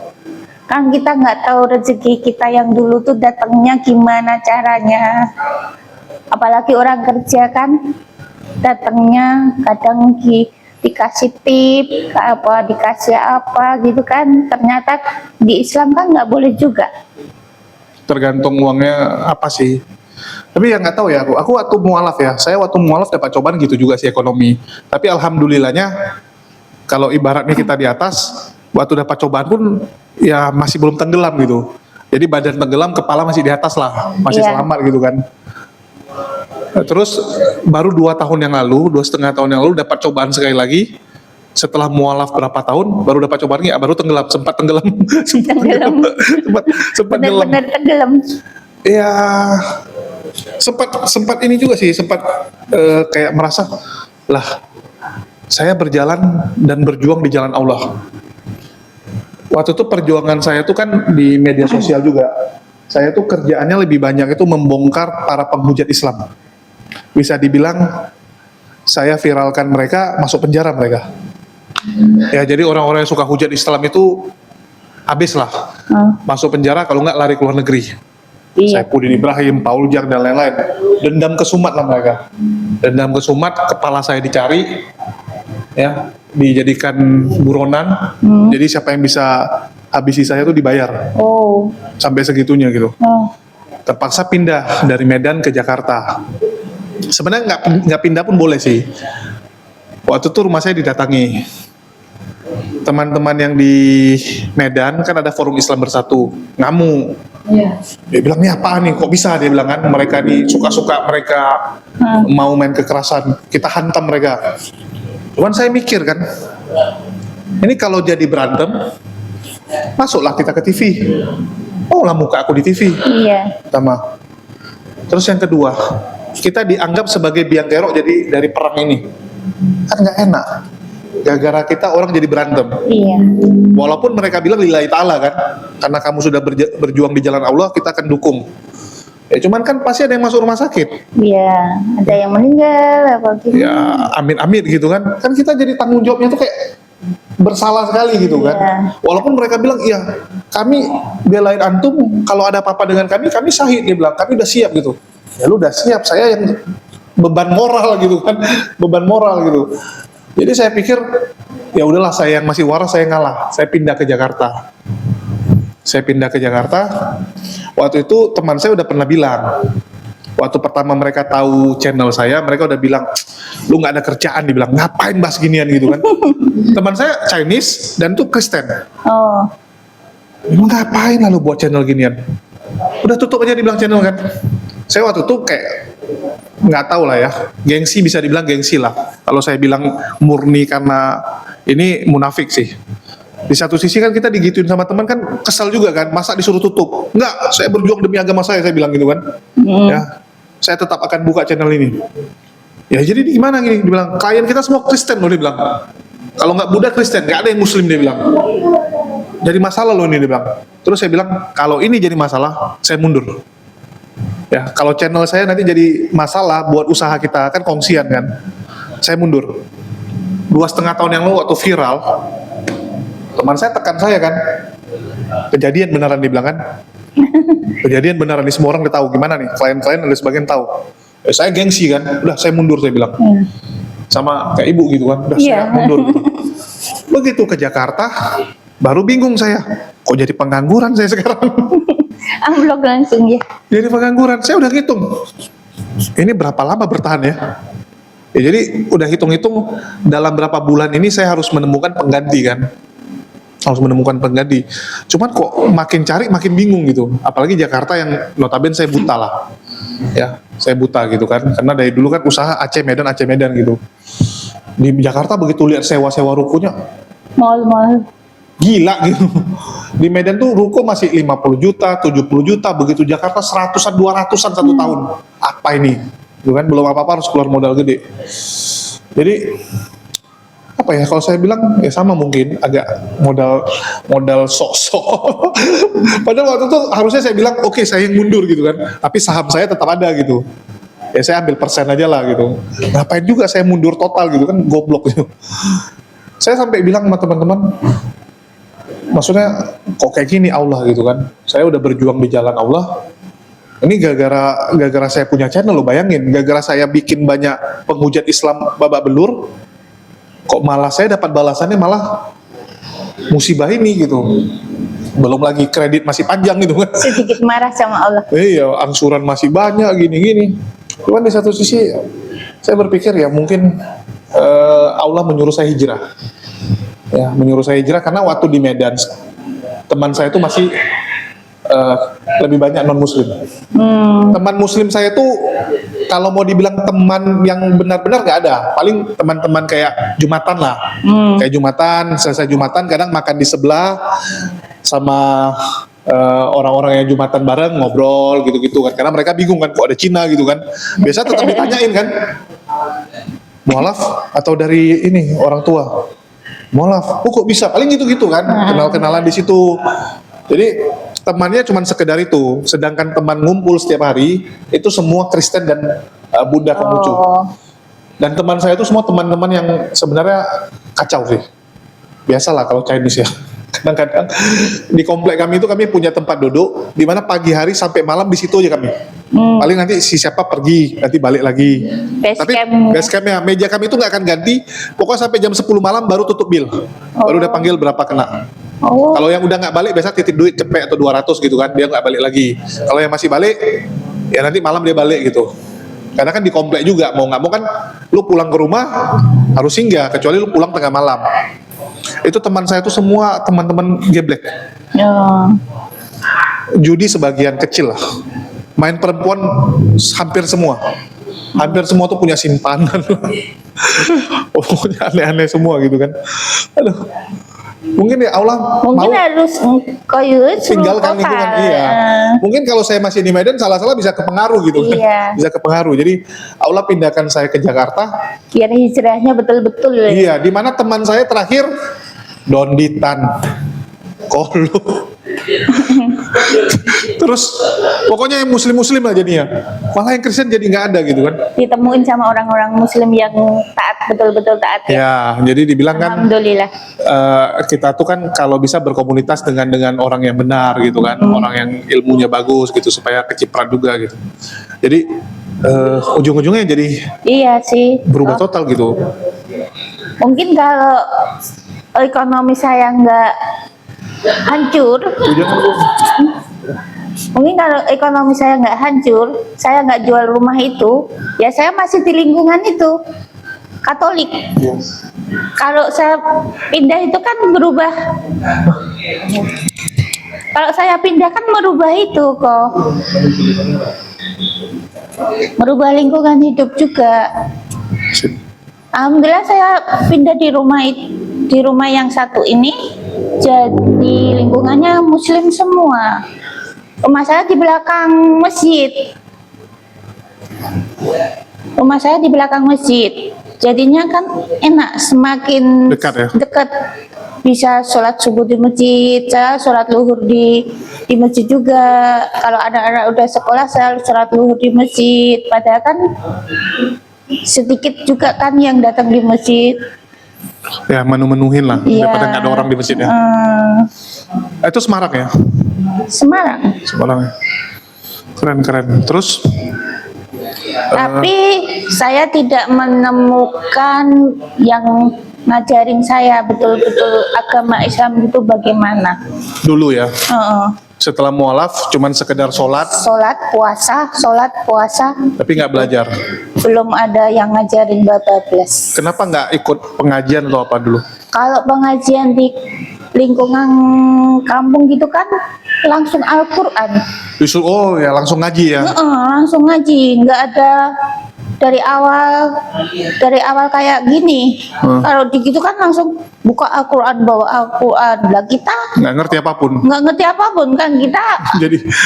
[SPEAKER 3] Kan kita nggak tahu rezeki kita yang dulu tuh datangnya gimana caranya. Apalagi orang kerja kan datangnya kadang dikasih tip, dikasih apa gitu kan. Ternyata di Islam kan nggak boleh juga.
[SPEAKER 2] Tergantung uangnya apa sih. Tapi yang nggak tahu ya, aku waktu mualaf ya, saya waktu mualaf dapat cobaan gitu juga sih ekonomi. Tapi alhamdulillahnya, kalau ibaratnya kita di atas, waktu dapat cobaan pun ya masih belum tenggelam gitu. Jadi badan tenggelam, kepala masih di atas lah, masih selamat gitu kan. Terus baru 2 tahun yang lalu, 2,5 tahun yang lalu dapat cobaan sekali lagi. Setelah mualaf berapa tahun, baru dapat cobaan lagi, baru tenggelam, sempat tenggelam, sempat tenggelam.
[SPEAKER 3] Benar-benar tenggelam.
[SPEAKER 2] Ya, sempat ini juga sih, sempat kayak merasa lah, saya berjalan dan berjuang di jalan Allah. Waktu itu perjuangan saya tuh kan di media sosial juga. Saya tuh kerjaannya lebih banyak itu membongkar para penghujat Islam. Bisa dibilang saya viralkan mereka, masuk penjara mereka. Ya, jadi orang-orang yang suka hujat Islam itu habis lah, masuk penjara, kalau nggak lari ke luar negeri.
[SPEAKER 3] Iya.
[SPEAKER 2] Saifuddin Ibrahim, Paul Jak dan lain-lain. Dendam ke Sumat lah mereka. Dendam ke Sumat, kepala saya dicari, ya, dijadikan buronan. Jadi siapa yang bisa habisi saya itu dibayar.
[SPEAKER 3] Oh.
[SPEAKER 2] Sampai segitunya gitu.
[SPEAKER 3] Oh.
[SPEAKER 2] Terpaksa pindah dari Medan ke Jakarta. Sebenarnya nggak pindah pun boleh sih. Waktu itu rumah saya didatangi. Teman-teman yang di Medan kan ada Forum Islam Bersatu, ngamuk. Dia bilang, ini apaan nih, kok bisa, dia bilang kan, mereka nih suka-suka mereka mau main kekerasan, kita hantam mereka. Cuman saya mikir kan, ini kalau jadi berantem, masuklah kita ke TV. Oh lah muka aku di TV.
[SPEAKER 3] Iya.
[SPEAKER 2] Pertama. Terus yang kedua, kita dianggap sebagai biang kerok jadi dari perang ini. Kan nggak enak. Gara-gara kita orang jadi berantem.
[SPEAKER 3] Iya.
[SPEAKER 2] Walaupun mereka bilang lillahi ta'ala kan, karena kamu sudah berjuang di jalan Allah, kita akan dukung. Ya cuman kan pasti ada yang masuk rumah sakit.
[SPEAKER 3] Iya, ada yang meninggal apa gitu.
[SPEAKER 2] Ya amin-amin gitu kan. Kan kita jadi tanggung jawabnya tuh kayak bersalah sekali gitu kan.
[SPEAKER 3] Iya.
[SPEAKER 2] Walaupun mereka bilang, iya kami belain antum, kalau ada apa-apa dengan kami syahid, dia bilang, kami udah siap gitu. Ya lu udah siap, saya yang beban moral gitu kan, beban moral gitu. Jadi saya pikir, ya udahlah, saya yang masih waras, saya ngalah, saya pindah ke Jakarta. Waktu itu teman saya udah pernah bilang, waktu pertama mereka tahu channel saya, mereka udah bilang, lu nggak ada kerjaan, dibilang, ngapain bahas ginian gitu kan. Teman saya Chinese dan tuh Kristen.
[SPEAKER 3] Oh.
[SPEAKER 2] Lu ngapain lalu buat channel ginian? Udah tutup aja, dibilang channel kan. Saya waktu itu kayak nggak tahu lah ya, gengsi, bisa dibilang gengsi lah. Kalau saya bilang murni karena ini munafik sih. Di satu sisi kan kita digituin sama teman kan kesal juga kan, masa disuruh tutup? Enggak, saya berjuang demi agama saya bilang gitu kan. Ya, saya tetap akan buka channel ini. Ya jadi gimana gini, dibilang klien kita semua Kristen loh, dia bilang. Kalau nggak Buddha Kristen, nggak ada yang Muslim, dia bilang. Jadi masalah loh ini, dia bilang. Terus saya bilang, kalau ini jadi masalah, saya mundur. Ya, kalau channel saya nanti jadi masalah buat usaha kita, kan kongsian kan. Saya mundur. 2,5 tahun yang lalu waktu viral, teman saya tekan saya kan. Kejadian beneran, dibilang kan. Kejadian beneran, di semua orang udah tahu gimana nih. Klien-klien ada sebagian tahu. Saya gengsi kan, udah saya mundur, saya bilang. Sama kayak ibu gitu kan, udah saya mundur. Begitu ke Jakarta, baru bingung saya. Kok jadi pengangguran saya sekarang?
[SPEAKER 3] Amblok langsung ya.
[SPEAKER 2] Jadi pengangguran, saya udah ngitung. Ini berapa lama bertahan ya? Ya jadi udah hitung-hitung dalam berapa bulan ini saya harus menemukan pengganti kan. Harus menemukan pengganti. Cuman kok makin cari makin bingung gitu. Apalagi Jakarta yang notabene saya buta lah. Ya, saya buta gitu kan. Karena dari dulu kan usaha Aceh Medan gitu. Di Jakarta begitu lihat sewa-sewa rukonya,
[SPEAKER 3] Mall-mall.
[SPEAKER 2] gila gitu. Di Medan tuh ruko masih 50 juta, 70 juta, begitu Jakarta 100-an, 200-an satu tahun. Apa ini? Gitu kan, belum apa-apa harus keluar modal gede. Jadi apa ya, kalau saya bilang ya sama, mungkin agak modal sok-sok. Padahal waktu itu harusnya saya bilang oke, saya yang mundur gitu kan, tapi saham saya tetap ada gitu. Ya saya ambil persen aja lah gitu. Ngapain juga saya mundur total gitu kan, goblok gitu. Saya sampai bilang sama teman-teman, maksudnya kok kayak gini Allah gitu kan. Saya udah berjuang di jalan Allah. Ini gara-gara saya punya channel, lo bayangin, gara-gara saya bikin banyak penghujat Islam babak belur, kok malah saya dapat balasannya malah musibah ini gitu. Belum lagi kredit masih panjang gitu kan.
[SPEAKER 3] Sedikit marah sama Allah.
[SPEAKER 2] Iya, angsuran masih banyak gini-gini. Cuman di satu sisi saya berpikir ya mungkin Allah menyuruh saya hijrah. Ya, menyuruh saya hijrah karena waktu di Medan teman saya itu masih lebih banyak non muslim. Teman muslim saya tuh kalau mau dibilang teman yang benar-benar nggak ada. Paling teman-teman kayak Jumatan lah. Kayak Jumatan, selesai Jumatan kadang makan di sebelah sama orang-orang yang Jumatan bareng ngobrol gitu-gitu kan. Karena mereka bingung kan kok ada Cina gitu kan. Biasa tetap ditanyain kan. Mualaf atau dari ini orang tua? Mualaf. Oh kok bisa? Paling gitu-gitu kan. Kenal-kenalan di situ. Jadi temannya cuma sekedar itu. Sedangkan teman ngumpul setiap hari itu semua Kristen dan Buddha Konghucu. Dan teman saya itu semua teman-teman yang sebenarnya kacau sih. Biasalah kalau Chinese ya. Kadang-kadang di komplek kami itu kami punya tempat duduk di mana pagi hari sampai malam di situ aja kami. Paling nanti si siapa pergi, nanti balik lagi. Tapi base campnya, meja kami itu nggak akan ganti. Pokoknya sampai jam 10 malam baru tutup bill. Baru udah panggil berapa kena. Kalau yang udah nggak balik biasa titip duit cepet atau 200 gitu kan, dia nggak balik lagi. Kalau yang masih balik, ya nanti malam dia balik gitu. Karena kan di komplek juga, mau nggak mau kan lu pulang ke rumah harus singgah, kecuali lu pulang tengah malam. Itu teman saya itu semua teman-teman geblek. Judi sebagian kecil lah. Main perempuan hampir semua. Hampir semua tuh punya simpanan. Pokoknya aneh-aneh semua gitu kan. Aduh. Mungkin ya Allah
[SPEAKER 3] Mungkin
[SPEAKER 2] mau
[SPEAKER 3] harus koyut
[SPEAKER 2] tinggalkan lingkungan. Iya. Mungkin kalau saya masih di Medan salah-salah bisa kepengaruh gitu kan.
[SPEAKER 3] Iya.
[SPEAKER 2] Bisa kepengaruh. Jadi Allah pindahkan saya ke Jakarta.
[SPEAKER 3] Biar hijrahnya betul-betul.
[SPEAKER 2] Iya, di mana teman saya terakhir Donditan, Kolo. Terus pokoknya yang muslim-muslim lah jadinya. Malah yang Kristen jadi nggak ada gitu kan.
[SPEAKER 3] Ditemuin sama orang-orang muslim yang taat, betul-betul taat.
[SPEAKER 2] Ya, jadi dibilang kan
[SPEAKER 3] Alhamdulillah.
[SPEAKER 2] kita tuh kan kalau bisa berkomunitas dengan orang yang benar gitu kan, orang yang ilmunya bagus gitu supaya keciprat juga gitu. Jadi ujung-ujungnya jadi
[SPEAKER 3] Iya sih.
[SPEAKER 2] berubah total gitu.
[SPEAKER 3] Mungkin kalau ekonomi saya nggak hancur, mungkin kalau ekonomi saya nggak hancur, saya nggak jual rumah itu, ya saya masih di lingkungan itu Katolik. Kalau saya pindah itu kan berubah. Kalau saya pindah kan merubah itu kok, merubah lingkungan hidup juga. Alhamdulillah saya pindah di rumah yang satu ini, jadi lingkungannya muslim semua. Rumah saya di belakang masjid. Rumah saya di belakang masjid. Jadinya kan enak, semakin
[SPEAKER 2] Dekat ya?
[SPEAKER 3] dekat. Bisa sholat subuh di masjid, saya sholat luhur di masjid juga. Kalau anak-anak udah sekolah, saya sholat luhur di masjid. Padahal kan sedikit juga kan yang datang di masjid.
[SPEAKER 2] Ya menu-menuhin lah,
[SPEAKER 3] Iya.
[SPEAKER 2] daripada nggak ada orang di masjid ya. Itu Semarang ya?
[SPEAKER 3] Semarang.
[SPEAKER 2] Semarang ya. Keren-keren. Terus?
[SPEAKER 3] Tapi saya tidak menemukan yang ngajarin saya betul-betul agama Islam itu bagaimana.
[SPEAKER 2] Dulu ya,
[SPEAKER 3] Heeh.
[SPEAKER 2] setelah mualaf cuman sekedar sholat,
[SPEAKER 3] Sholat puasa,
[SPEAKER 2] tapi nggak belajar.
[SPEAKER 3] belum ada yang ngajarin bablas.
[SPEAKER 2] Kenapa nggak ikut pengajian atau apa dulu?
[SPEAKER 3] Kalau pengajian di lingkungan kampung gitu kan langsung Al-Quran.
[SPEAKER 2] Justru, oh ya langsung ngaji ya?
[SPEAKER 3] Langsung ngaji, nggak ada dari awal kayak gini. Kalau gitu kan langsung buka Al-Quran, bawa Al-Quran. Lah kita
[SPEAKER 2] Nggak ngerti apapun.
[SPEAKER 3] nggak ngerti apapun kan, kita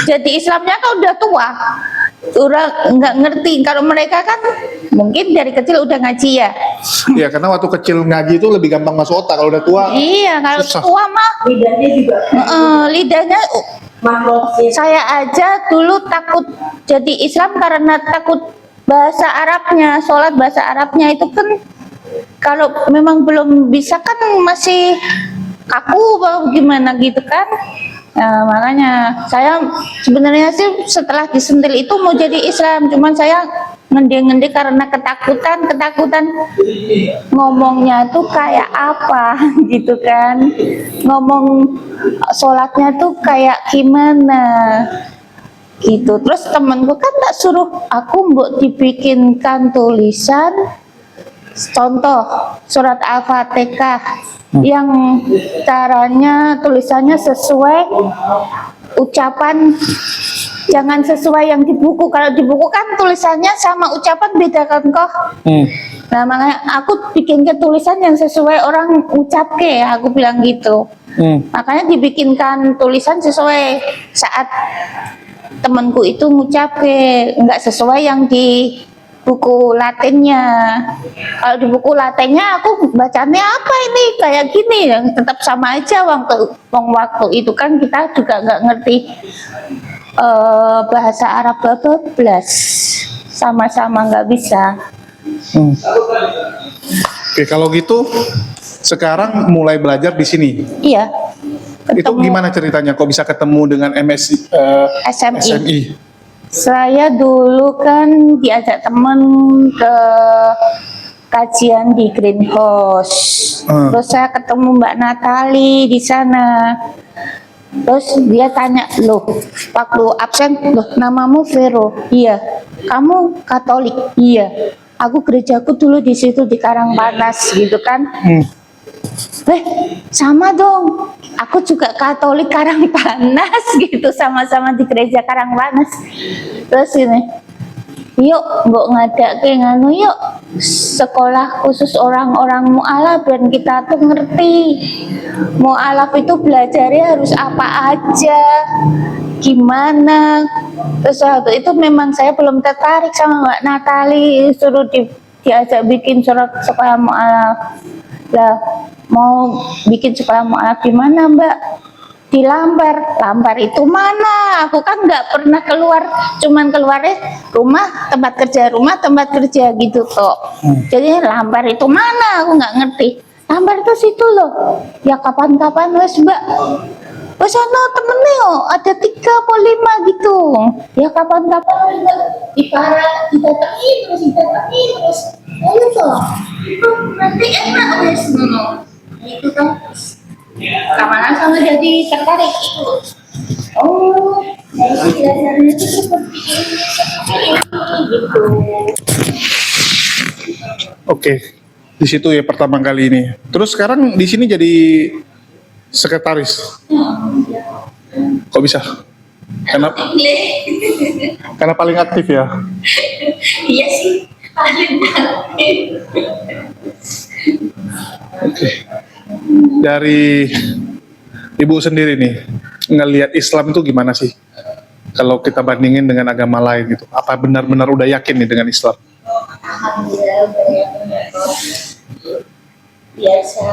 [SPEAKER 3] jadi Islamnya kan udah tua, udah nggak ngerti. Kalau mereka kan mungkin dari kecil udah ngaji ya.
[SPEAKER 2] Ya karena waktu kecil ngaji itu lebih gampang masuk otak. Kalau udah tua,
[SPEAKER 3] Iya, kalau
[SPEAKER 2] susah.
[SPEAKER 3] tua mah
[SPEAKER 5] Lidahnya juga
[SPEAKER 3] lidahnya
[SPEAKER 5] makhluk.
[SPEAKER 3] saya aja dulu takut jadi Islam karena takut bahasa Arabnya, sholat bahasa Arabnya itu kan kalau memang belum bisa kan masih kaku apa gimana gitu kan. Nah, makanya saya sebenarnya sih setelah disentil itu mau jadi Islam, cuman saya ngendi karena ketakutan ngomongnya tuh kayak apa gitu kan, ngomong sholatnya tuh kayak gimana gitu. Terus temenku kan tak suruh aku mbok dibikinkan tulisan contoh surat Al-Fatihah yang caranya tulisannya sesuai ucapan, jangan sesuai yang di buku. Kalau di buku kan tulisannya sama ucapan beda kan kok. Nah makanya aku bikin ke tulisan yang sesuai orang ucap ke, aku bilang gitu. Makanya dibikinkan tulisan sesuai saat temanku itu ngucap ke, nggak sesuai yang di buku Latinnya. Kalau di buku Latinnya aku bacanya apa ini kayak gini, yang tetap sama aja waktu itu kan kita juga nggak ngerti bahasa Arab bablas, sama-sama nggak bisa.
[SPEAKER 2] Oke, kalau gitu sekarang mulai belajar di sini.
[SPEAKER 3] Iya.
[SPEAKER 2] Itu gimana ceritanya? Kok bisa ketemu dengan SMI?
[SPEAKER 3] Saya dulu kan diajak temen ke kajian di Greenhouse. Terus saya ketemu Mbak Natali di sana. Terus dia tanya, loh, waktu absen, loh, namamu Vero? Iya. Kamu Katolik? Iya. Aku gerejaku dulu di situ di Karangpanas gitu kan. Sama dong. Aku juga Katolik Karangpanas gitu, sama-sama di gereja Karangpanas. Terus ini, yuk mbok ngadak ke nganu yuk sekolah khusus orang-orang mu'alaf biar kita tuh ngerti mu'alaf itu belajarnya harus apa aja, gimana. Terus waktu itu memang saya belum tertarik sama Mbak Natali, suruh diajak bikin surat sekolah mu'alaf. Lah mau bikin sekolah mu'alaf di mana Mbak? Di Lampar itu mana? Aku kan nggak pernah keluar, cuman keluarnya rumah tempat kerja gitu toh. Jadi Lampar itu mana? Aku nggak ngerti. Lampar itu situ loh. Ya kapan-kapan wes Mbak. Wes ono temennya ada 3 atau 5 gitu. Ya kapan-kapan wes Mbak. Didatengin terus. Ayo toh. Itu nanti enak wes ngono. Itu kan. Lama-lama sama jadi tertarik itu. Oh, jadi belajarnya itu seperti ini gitu.
[SPEAKER 2] Oke, di situ ya pertama kali ini. Terus sekarang di sini jadi sekretaris. Kok bisa? Karena paling aktif ya.
[SPEAKER 4] Iya sih, paling aktif.
[SPEAKER 2] Oke. Dari Ibu sendiri nih, ngelihat Islam itu gimana sih? Kalau kita bandingin dengan agama lain gitu, apa benar-benar udah yakin nih dengan Islam?
[SPEAKER 4] Alhamdulillah banyak biasa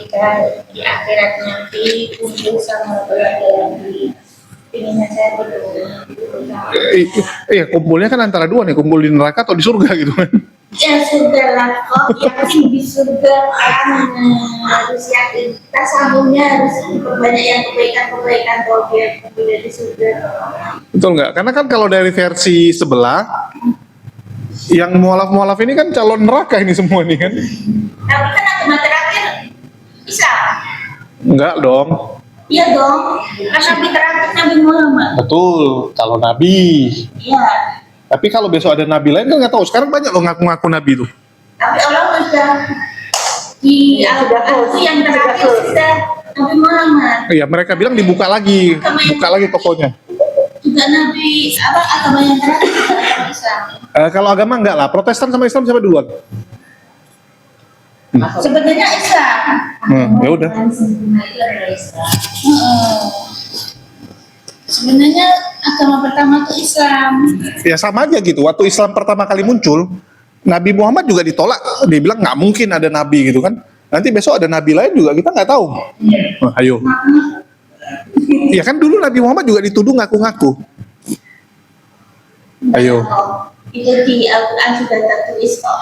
[SPEAKER 4] kita di akhirat nanti kumpul sama keluarga yang di pinginnya saya
[SPEAKER 2] Iya, kumpulnya kan antara dua nih, kumpul di neraka atau di surga gitu kan?
[SPEAKER 4] ya sudah lah kok yakin di surga kan harus yakin kita sambungnya harus banyak yang kebaikan kalau dia kumpul di surga.
[SPEAKER 2] Betul nggak? Karena kan kalau dari versi sebelah, yang mualaf-mualaf ini kan calon neraka ini semua nih kan?
[SPEAKER 4] Tapi kan agama terakhir bisa?
[SPEAKER 2] Enggak dong.
[SPEAKER 4] Iya dong, kan Nabi terakhir Nabi Muhammad.
[SPEAKER 2] Betul, kalau Nabi.
[SPEAKER 4] Iya.
[SPEAKER 2] Tapi kalau besok ada Nabi lain kan nggak tahu. Sekarang banyak loh ngaku-ngaku Nabi tuh.
[SPEAKER 4] Tapi Allah sudah di Al-Quran yang terakhir sudah Nabi Muhammad.
[SPEAKER 2] Iya, mereka bilang dibuka lagi, buka lagi tokonya.
[SPEAKER 4] juga nabi apa agama yang terakhir juga agama Islam.
[SPEAKER 2] Kalau agama enggak lah, Protestan sama Islam siapa duluan?
[SPEAKER 4] Sebenarnya Islam.
[SPEAKER 2] Ya udah.
[SPEAKER 4] Sebenarnya agama pertama itu Islam.
[SPEAKER 2] Ya sama aja gitu. Waktu Islam pertama kali muncul, Nabi Muhammad juga ditolak. Dia bilang nggak mungkin ada nabi gitu kan. Nanti besok ada nabi lain juga kita nggak tahu. Ayo. Ya kan dulu Nabi Muhammad juga dituduh ngaku-ngaku. Ayo.
[SPEAKER 4] Itu di Al-Quran sudah tertulis kok.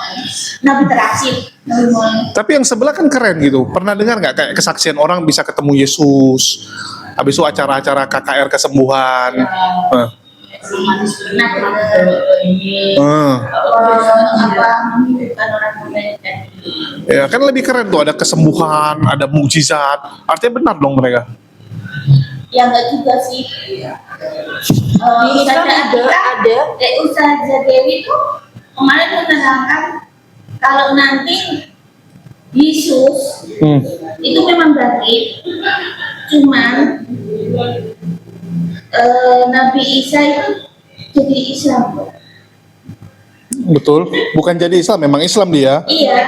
[SPEAKER 4] Nabi terakhir, Nabi Muhammad.
[SPEAKER 2] Tapi yang sebelah kan keren gitu. Pernah dengar nggak kayak kesaksian orang bisa ketemu Yesus? Habis itu acara-acara KKR kesembuhan.
[SPEAKER 4] Apa menghidupkan orang mati tadi.
[SPEAKER 2] Ya kan lebih keren tuh, ada kesembuhan, ada mukjizat. Artinya benar dong mereka.
[SPEAKER 4] Ya enggak juga sih.
[SPEAKER 5] Di Islam ada.
[SPEAKER 4] Ustazah Dewi itu kemarin menerangkan kalau nanti Yesus itu memang bangkit, cuman Nabi Isa itu jadi Islam.
[SPEAKER 2] Betul, bukan jadi Islam, memang Islam dia.
[SPEAKER 4] Iya,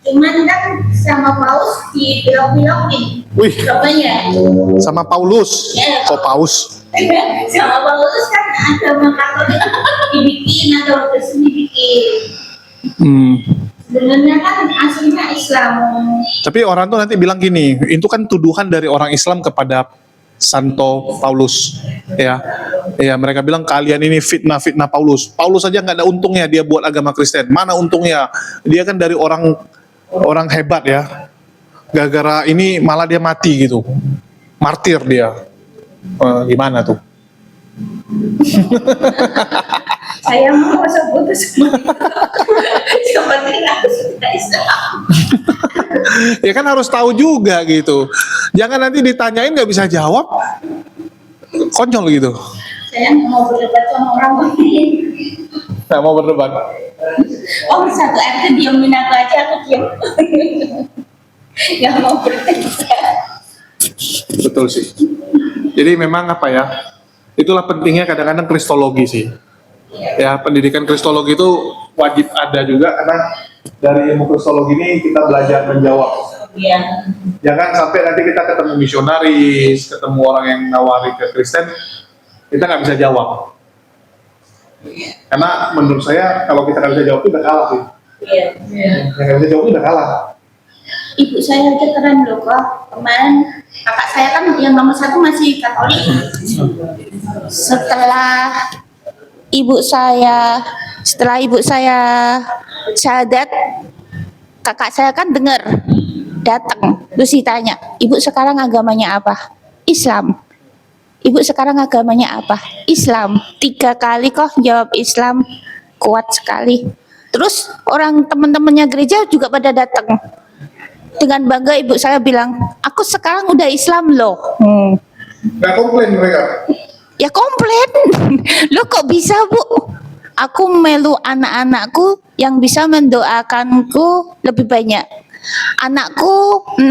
[SPEAKER 4] cuman kan sama Paus di belok-belokin.
[SPEAKER 2] Wih,
[SPEAKER 4] Namanya.
[SPEAKER 2] sama Paulus. Kok Paus?
[SPEAKER 4] Sama Paulus kan agama Katolik dibikin, agama Kristen dibikin. Sebenarnya kan aslinya Islam.
[SPEAKER 2] Tapi orang tuh nanti bilang gini, itu kan tuduhan dari orang Islam kepada Santo Paulus, ya, mereka bilang kalian ini fitnah Paulus. Paulus saja nggak ada untungnya dia buat agama Kristen. Mana untungnya? Dia kan dari orang hebat ya. Gara-gara ini malah dia mati gitu, martir dia. Gimana tuh?
[SPEAKER 4] Saya mau masuk putus. Seperti aku sudah Islam.
[SPEAKER 2] Ya kan harus tahu juga gitu. Jangan nanti ditanyain nggak bisa jawab, konyol gitu.
[SPEAKER 4] Saya nggak mau berdebat sama orang lain.
[SPEAKER 2] Nggak mau berdebat.
[SPEAKER 4] Oh, satu RT diamin aku aja, aku diam. Nggak mau berdebat.
[SPEAKER 2] Betul sih. Jadi memang apa ya? Itulah pentingnya kadang-kadang kristologi sih. Ya, pendidikan kristologi itu wajib ada juga karena dari ilmu kristologi ini kita belajar menjawab.
[SPEAKER 4] Iya.
[SPEAKER 2] Jangan sampai nanti kita ketemu misionaris, ketemu orang yang nawari ke Kristen, kita nggak bisa jawab. Karena menurut saya kalau kita nggak bisa jawab itu udah kalah sih.
[SPEAKER 4] Iya.
[SPEAKER 2] Yang nggak bisa jawab itu udah kalah.
[SPEAKER 4] Ibu saya aja keren loh kok. Kemarin kakak saya kan yang nomor 1 masih Katolik.
[SPEAKER 3] Setelah ibu saya syahadat, kakak saya kan dengar, datang terus ditanya, ibu sekarang agamanya apa? Islam. Ibu sekarang agamanya apa? Islam. 3 kali kok jawab Islam, kuat sekali. Terus orang teman-temannya gereja juga pada datang. Dengan bangga ibu saya bilang, aku sekarang udah Islam loh.
[SPEAKER 2] Nggak komplain mereka.
[SPEAKER 3] Ya komplain. Lo kok bisa bu? Aku melu anak-anakku yang bisa mendoakanku lebih banyak. Anakku 6,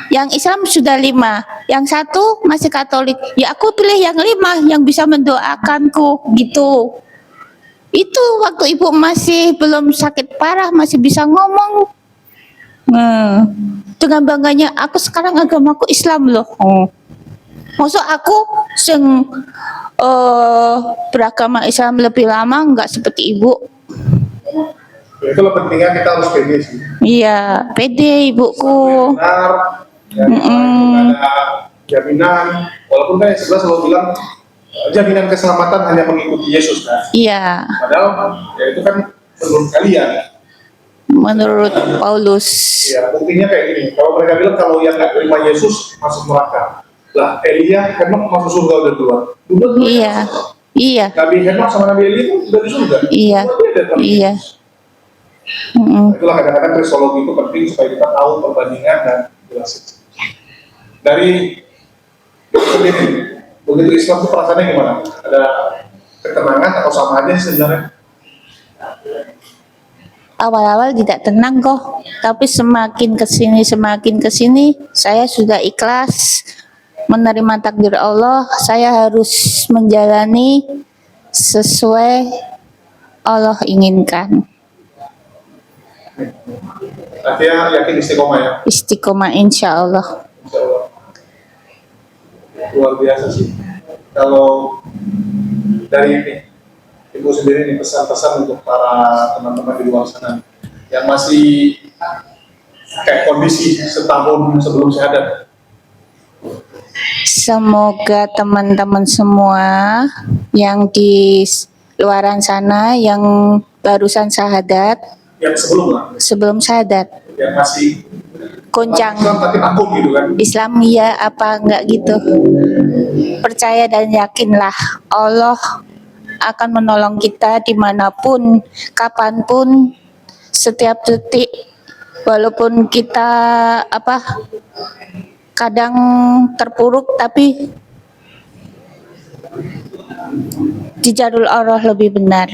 [SPEAKER 3] yang Islam sudah 5, yang 1 masih Katolik. Ya aku pilih yang 5 yang bisa mendoakanku gitu. Itu waktu ibu masih belum sakit parah, masih bisa ngomong. Dengan bangganya, aku sekarang agamaku Islam loh. Maksud aku sing beragama Islam lebih lama nggak seperti ibu.
[SPEAKER 2] Ya, itulah pentingnya kita harus pede sih.
[SPEAKER 3] Iya, pede ibuku.
[SPEAKER 2] Benar, ya, ada jaminan. Walaupun kan yang sebelah selalu bilang jaminan keselamatan hanya mengikuti Yesus kan.
[SPEAKER 3] Iya,
[SPEAKER 2] Padahal ya itu kan menurut kalian.
[SPEAKER 3] menurut Paulus.
[SPEAKER 2] Ya, buktinya kayak gini. Kalau mereka bilang kalau yang nggak terima Yesus masuk neraka. Lah, Elia Henok masuk surga udah duluan.
[SPEAKER 3] Iya, iya,
[SPEAKER 2] Nabi Henok sama Nabi Elia itu udah di surga.
[SPEAKER 3] iya, iya.
[SPEAKER 2] Itulah kadang-kadang kristologi itu penting supaya kita tahu perbandingan dan jelasin. Dari sendiri, begitu Islam itu perasaannya gimana? Ada ketenangan atau sama aja sebenarnya?
[SPEAKER 3] Awal-awal tidak tenang kok, tapi semakin kesini saya sudah ikhlas. menerima takdir Allah, saya harus menjalani sesuai Allah inginkan.
[SPEAKER 2] Artinya yakin istiqomah ya.
[SPEAKER 3] Istiqomah insya Allah.
[SPEAKER 2] Insya Allah. Luar biasa sih. Kalau dari ini, Ibu sendiri nih pesan-pesan untuk para teman-teman di luar sana yang masih kayak kondisi setahun sebelum syahadat.
[SPEAKER 3] Semoga teman-teman semua yang di luaran sana yang barusan syahadat,
[SPEAKER 2] Yang sebelum lah,
[SPEAKER 3] sebelum syahadat,
[SPEAKER 2] yang masih
[SPEAKER 3] goncang
[SPEAKER 2] Islam tapi takut gitu kan.
[SPEAKER 3] Islam ya apa enggak gitu. Percaya dan yakinlah Allah akan menolong kita dimanapun, kapanpun, setiap detik. Walaupun kita kadang terpuruk, tapi di jalur Allah lebih benar.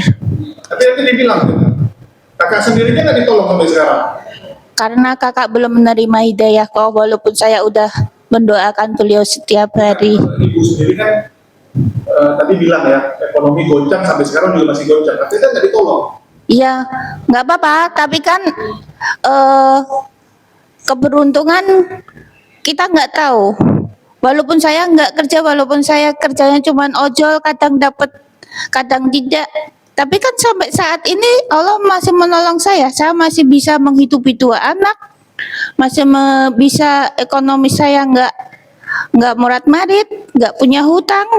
[SPEAKER 2] Tapi nanti dibilang, kakak sendiri kan nggak ditolong sampai sekarang.
[SPEAKER 3] Karena kakak belum menerima hidayah kok, walaupun saya udah mendoakan beliau setiap hari.
[SPEAKER 2] Ibu sendiri kan tadi bilang ya, ekonomi goncang sampai sekarang juga masih goncang. Tapi kan nggak ditolong.
[SPEAKER 3] Iya, nggak apa-apa, tapi kan keberuntungan kita nggak tahu. Walaupun saya nggak kerja, walaupun saya kerjanya cuma ojol, kadang dapat, kadang tidak. Tapi kan sampai saat ini Allah masih menolong saya masih bisa menghidupi 2 anak, masih bisa ekonomi saya nggak murat-marit, nggak punya hutang.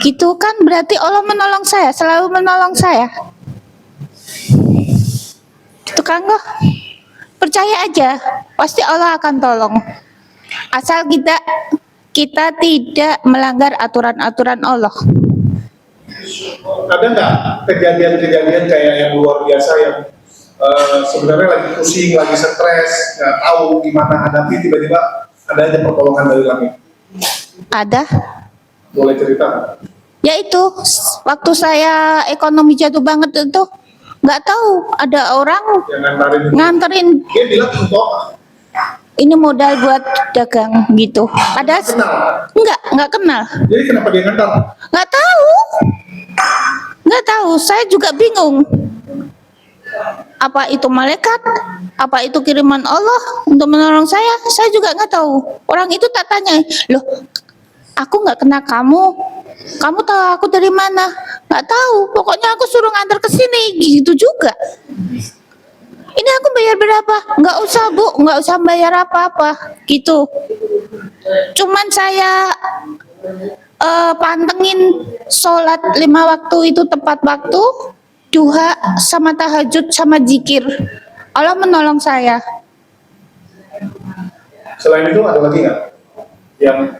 [SPEAKER 3] Gitu kan berarti Allah menolong saya, selalu menolong saya. Itu kan kok. Percaya aja, pasti Allah akan tolong. Asal kita tidak melanggar aturan-aturan Allah.
[SPEAKER 2] Ada nggak kejadian-kejadian kayak yang luar biasa yang sebenarnya lagi pusing, lagi stres, nggak tahu gimana hadapi, tiba-tiba ada aja pertolongan dari langit?
[SPEAKER 3] Ada.
[SPEAKER 2] Boleh cerita?
[SPEAKER 3] Ya itu, waktu saya ekonomi jatuh banget itu, nggak tahu ada orang
[SPEAKER 2] Yang
[SPEAKER 3] nganterin
[SPEAKER 2] dia bilang untuk
[SPEAKER 3] ini modal buat dagang gitu. Ada
[SPEAKER 2] kenal.
[SPEAKER 3] nggak kenal,
[SPEAKER 2] Jadi kenapa dia ngantar?
[SPEAKER 3] nggak tahu. Saya juga bingung. Apa itu malaikat? Apa itu kiriman Allah untuk menolong saya? Saya juga nggak tahu. Orang itu tak tanya, loh, aku nggak kenal kamu. Kamu tahu aku dari mana? Nggak tahu. Pokoknya aku suruh ngantar ke sini, gitu juga. Ini aku bayar berapa? Nggak usah bu, nggak usah bayar apa-apa, gitu. Cuman saya pantengin sholat 5 waktu itu tepat waktu, duha sama tahajud sama zikir. Allah menolong saya.
[SPEAKER 2] Selain itu ada lagi nggak yang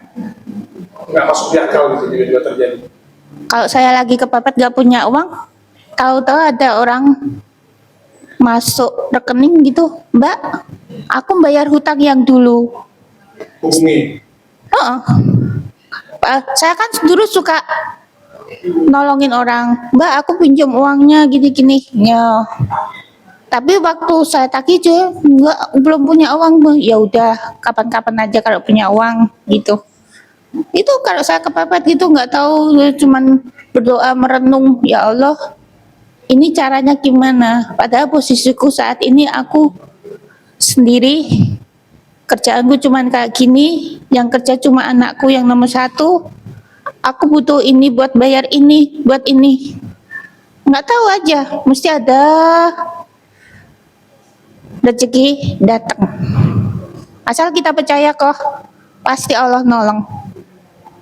[SPEAKER 2] nggak masuk di akal gitu tiba-tiba terjadi?
[SPEAKER 3] Kalau saya lagi kepepet gak punya uang, tahu-tahu ada orang masuk rekening gitu, Mbak, aku bayar hutang yang dulu.
[SPEAKER 2] Hubungi.
[SPEAKER 3] Saya kan dulu suka nolongin orang, Mbak, aku pinjam uangnya gini-gini. Ya. Tapi waktu saya tagih belum punya uang, Bu. Ya udah, kapan-kapan aja kalau punya uang gitu. Itu kalau saya kepepet gitu nggak tahu, cuman berdoa merenung, ya Allah, ini caranya gimana? Padahal posisiku saat ini aku sendiri, kerjaanku cuman kayak gini, yang kerja cuma anakku yang nomor 1. Aku butuh ini buat bayar ini, buat ini. Nggak tahu aja, mesti ada rezeki datang. Asal kita percaya kok, pasti Allah nolong.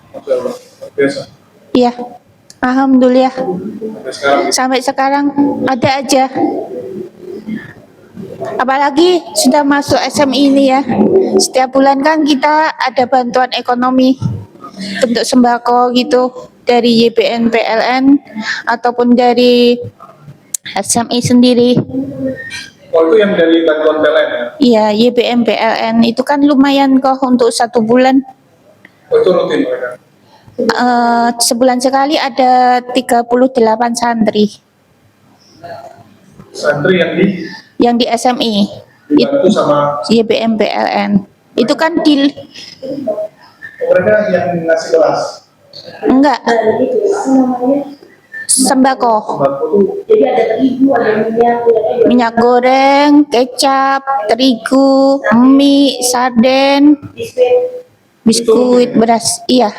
[SPEAKER 2] Masya Allah, luar biasa.
[SPEAKER 3] Iya, alhamdulillah.
[SPEAKER 2] Sampai sekarang
[SPEAKER 3] Sampai sekarang ada aja. Apalagi sudah masuk SMI ini ya. Setiap bulan kan kita ada bantuan ekonomi bentuk sembako gitu dari YBN PLN ataupun dari SMI sendiri.
[SPEAKER 2] Oh itu yang dari bantuan PLN ya?
[SPEAKER 3] Iya, YBN PLN itu kan lumayan kok untuk 1 bulan.
[SPEAKER 2] Oh itu rutin mereka?
[SPEAKER 3] Sebulan sekali ada 38 santri
[SPEAKER 2] Santri yang
[SPEAKER 3] yang di SMI
[SPEAKER 2] dibantu sama
[SPEAKER 3] YBM PLN itu kan
[SPEAKER 2] Mereka yang ngasih beras.
[SPEAKER 3] Enggak,
[SPEAKER 5] Dan itu apa namanya?
[SPEAKER 3] sembako.
[SPEAKER 2] Sembako tuh
[SPEAKER 5] Jadi ada terigu, ada minyak,
[SPEAKER 3] Minyak goreng, kecap, terigu, mie, sarden,
[SPEAKER 5] biskuit.
[SPEAKER 3] biskuit, beras. Iya,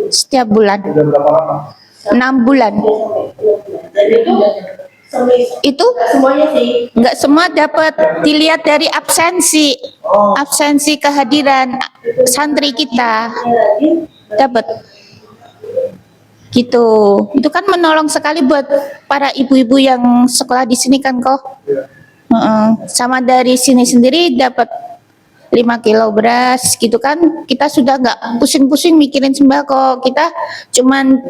[SPEAKER 3] setiap bulan.
[SPEAKER 2] udah berapa lama?
[SPEAKER 3] 6 bulan.
[SPEAKER 5] Dan itu sampai
[SPEAKER 3] Itu
[SPEAKER 5] nggak semuanya sih.
[SPEAKER 3] nggak semua dapat, dilihat dari absensi. Absensi kehadiran santri kita
[SPEAKER 5] Lagi
[SPEAKER 3] dapat. Gitu. Itu kan menolong sekali buat para ibu-ibu yang sekolah di sini kan kok.
[SPEAKER 2] Iya.
[SPEAKER 3] Sama dari sini sendiri dapat 5 kilo beras gitu kan, kita sudah nggak pusing-pusing mikirin sembako, kita cuman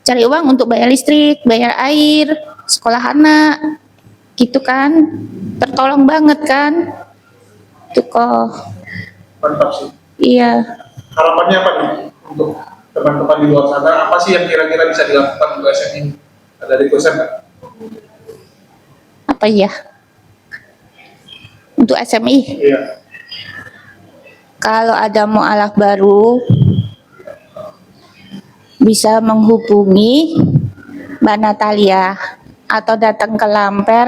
[SPEAKER 3] cari uang untuk bayar listrik, bayar air, sekolah anak gitu kan, tertolong banget kan itu kok.
[SPEAKER 2] Mantap sih.
[SPEAKER 3] Iya,
[SPEAKER 2] Harapannya apa nih untuk teman-teman di luar sana? Apa sih yang kira-kira bisa dilakukan untuk SM ini? Ada request nggak?
[SPEAKER 3] apa ya untuk SMI?
[SPEAKER 2] Iya.
[SPEAKER 3] Kalau ada mualaf baru bisa menghubungi Mbak Natalia atau datang ke Lamper,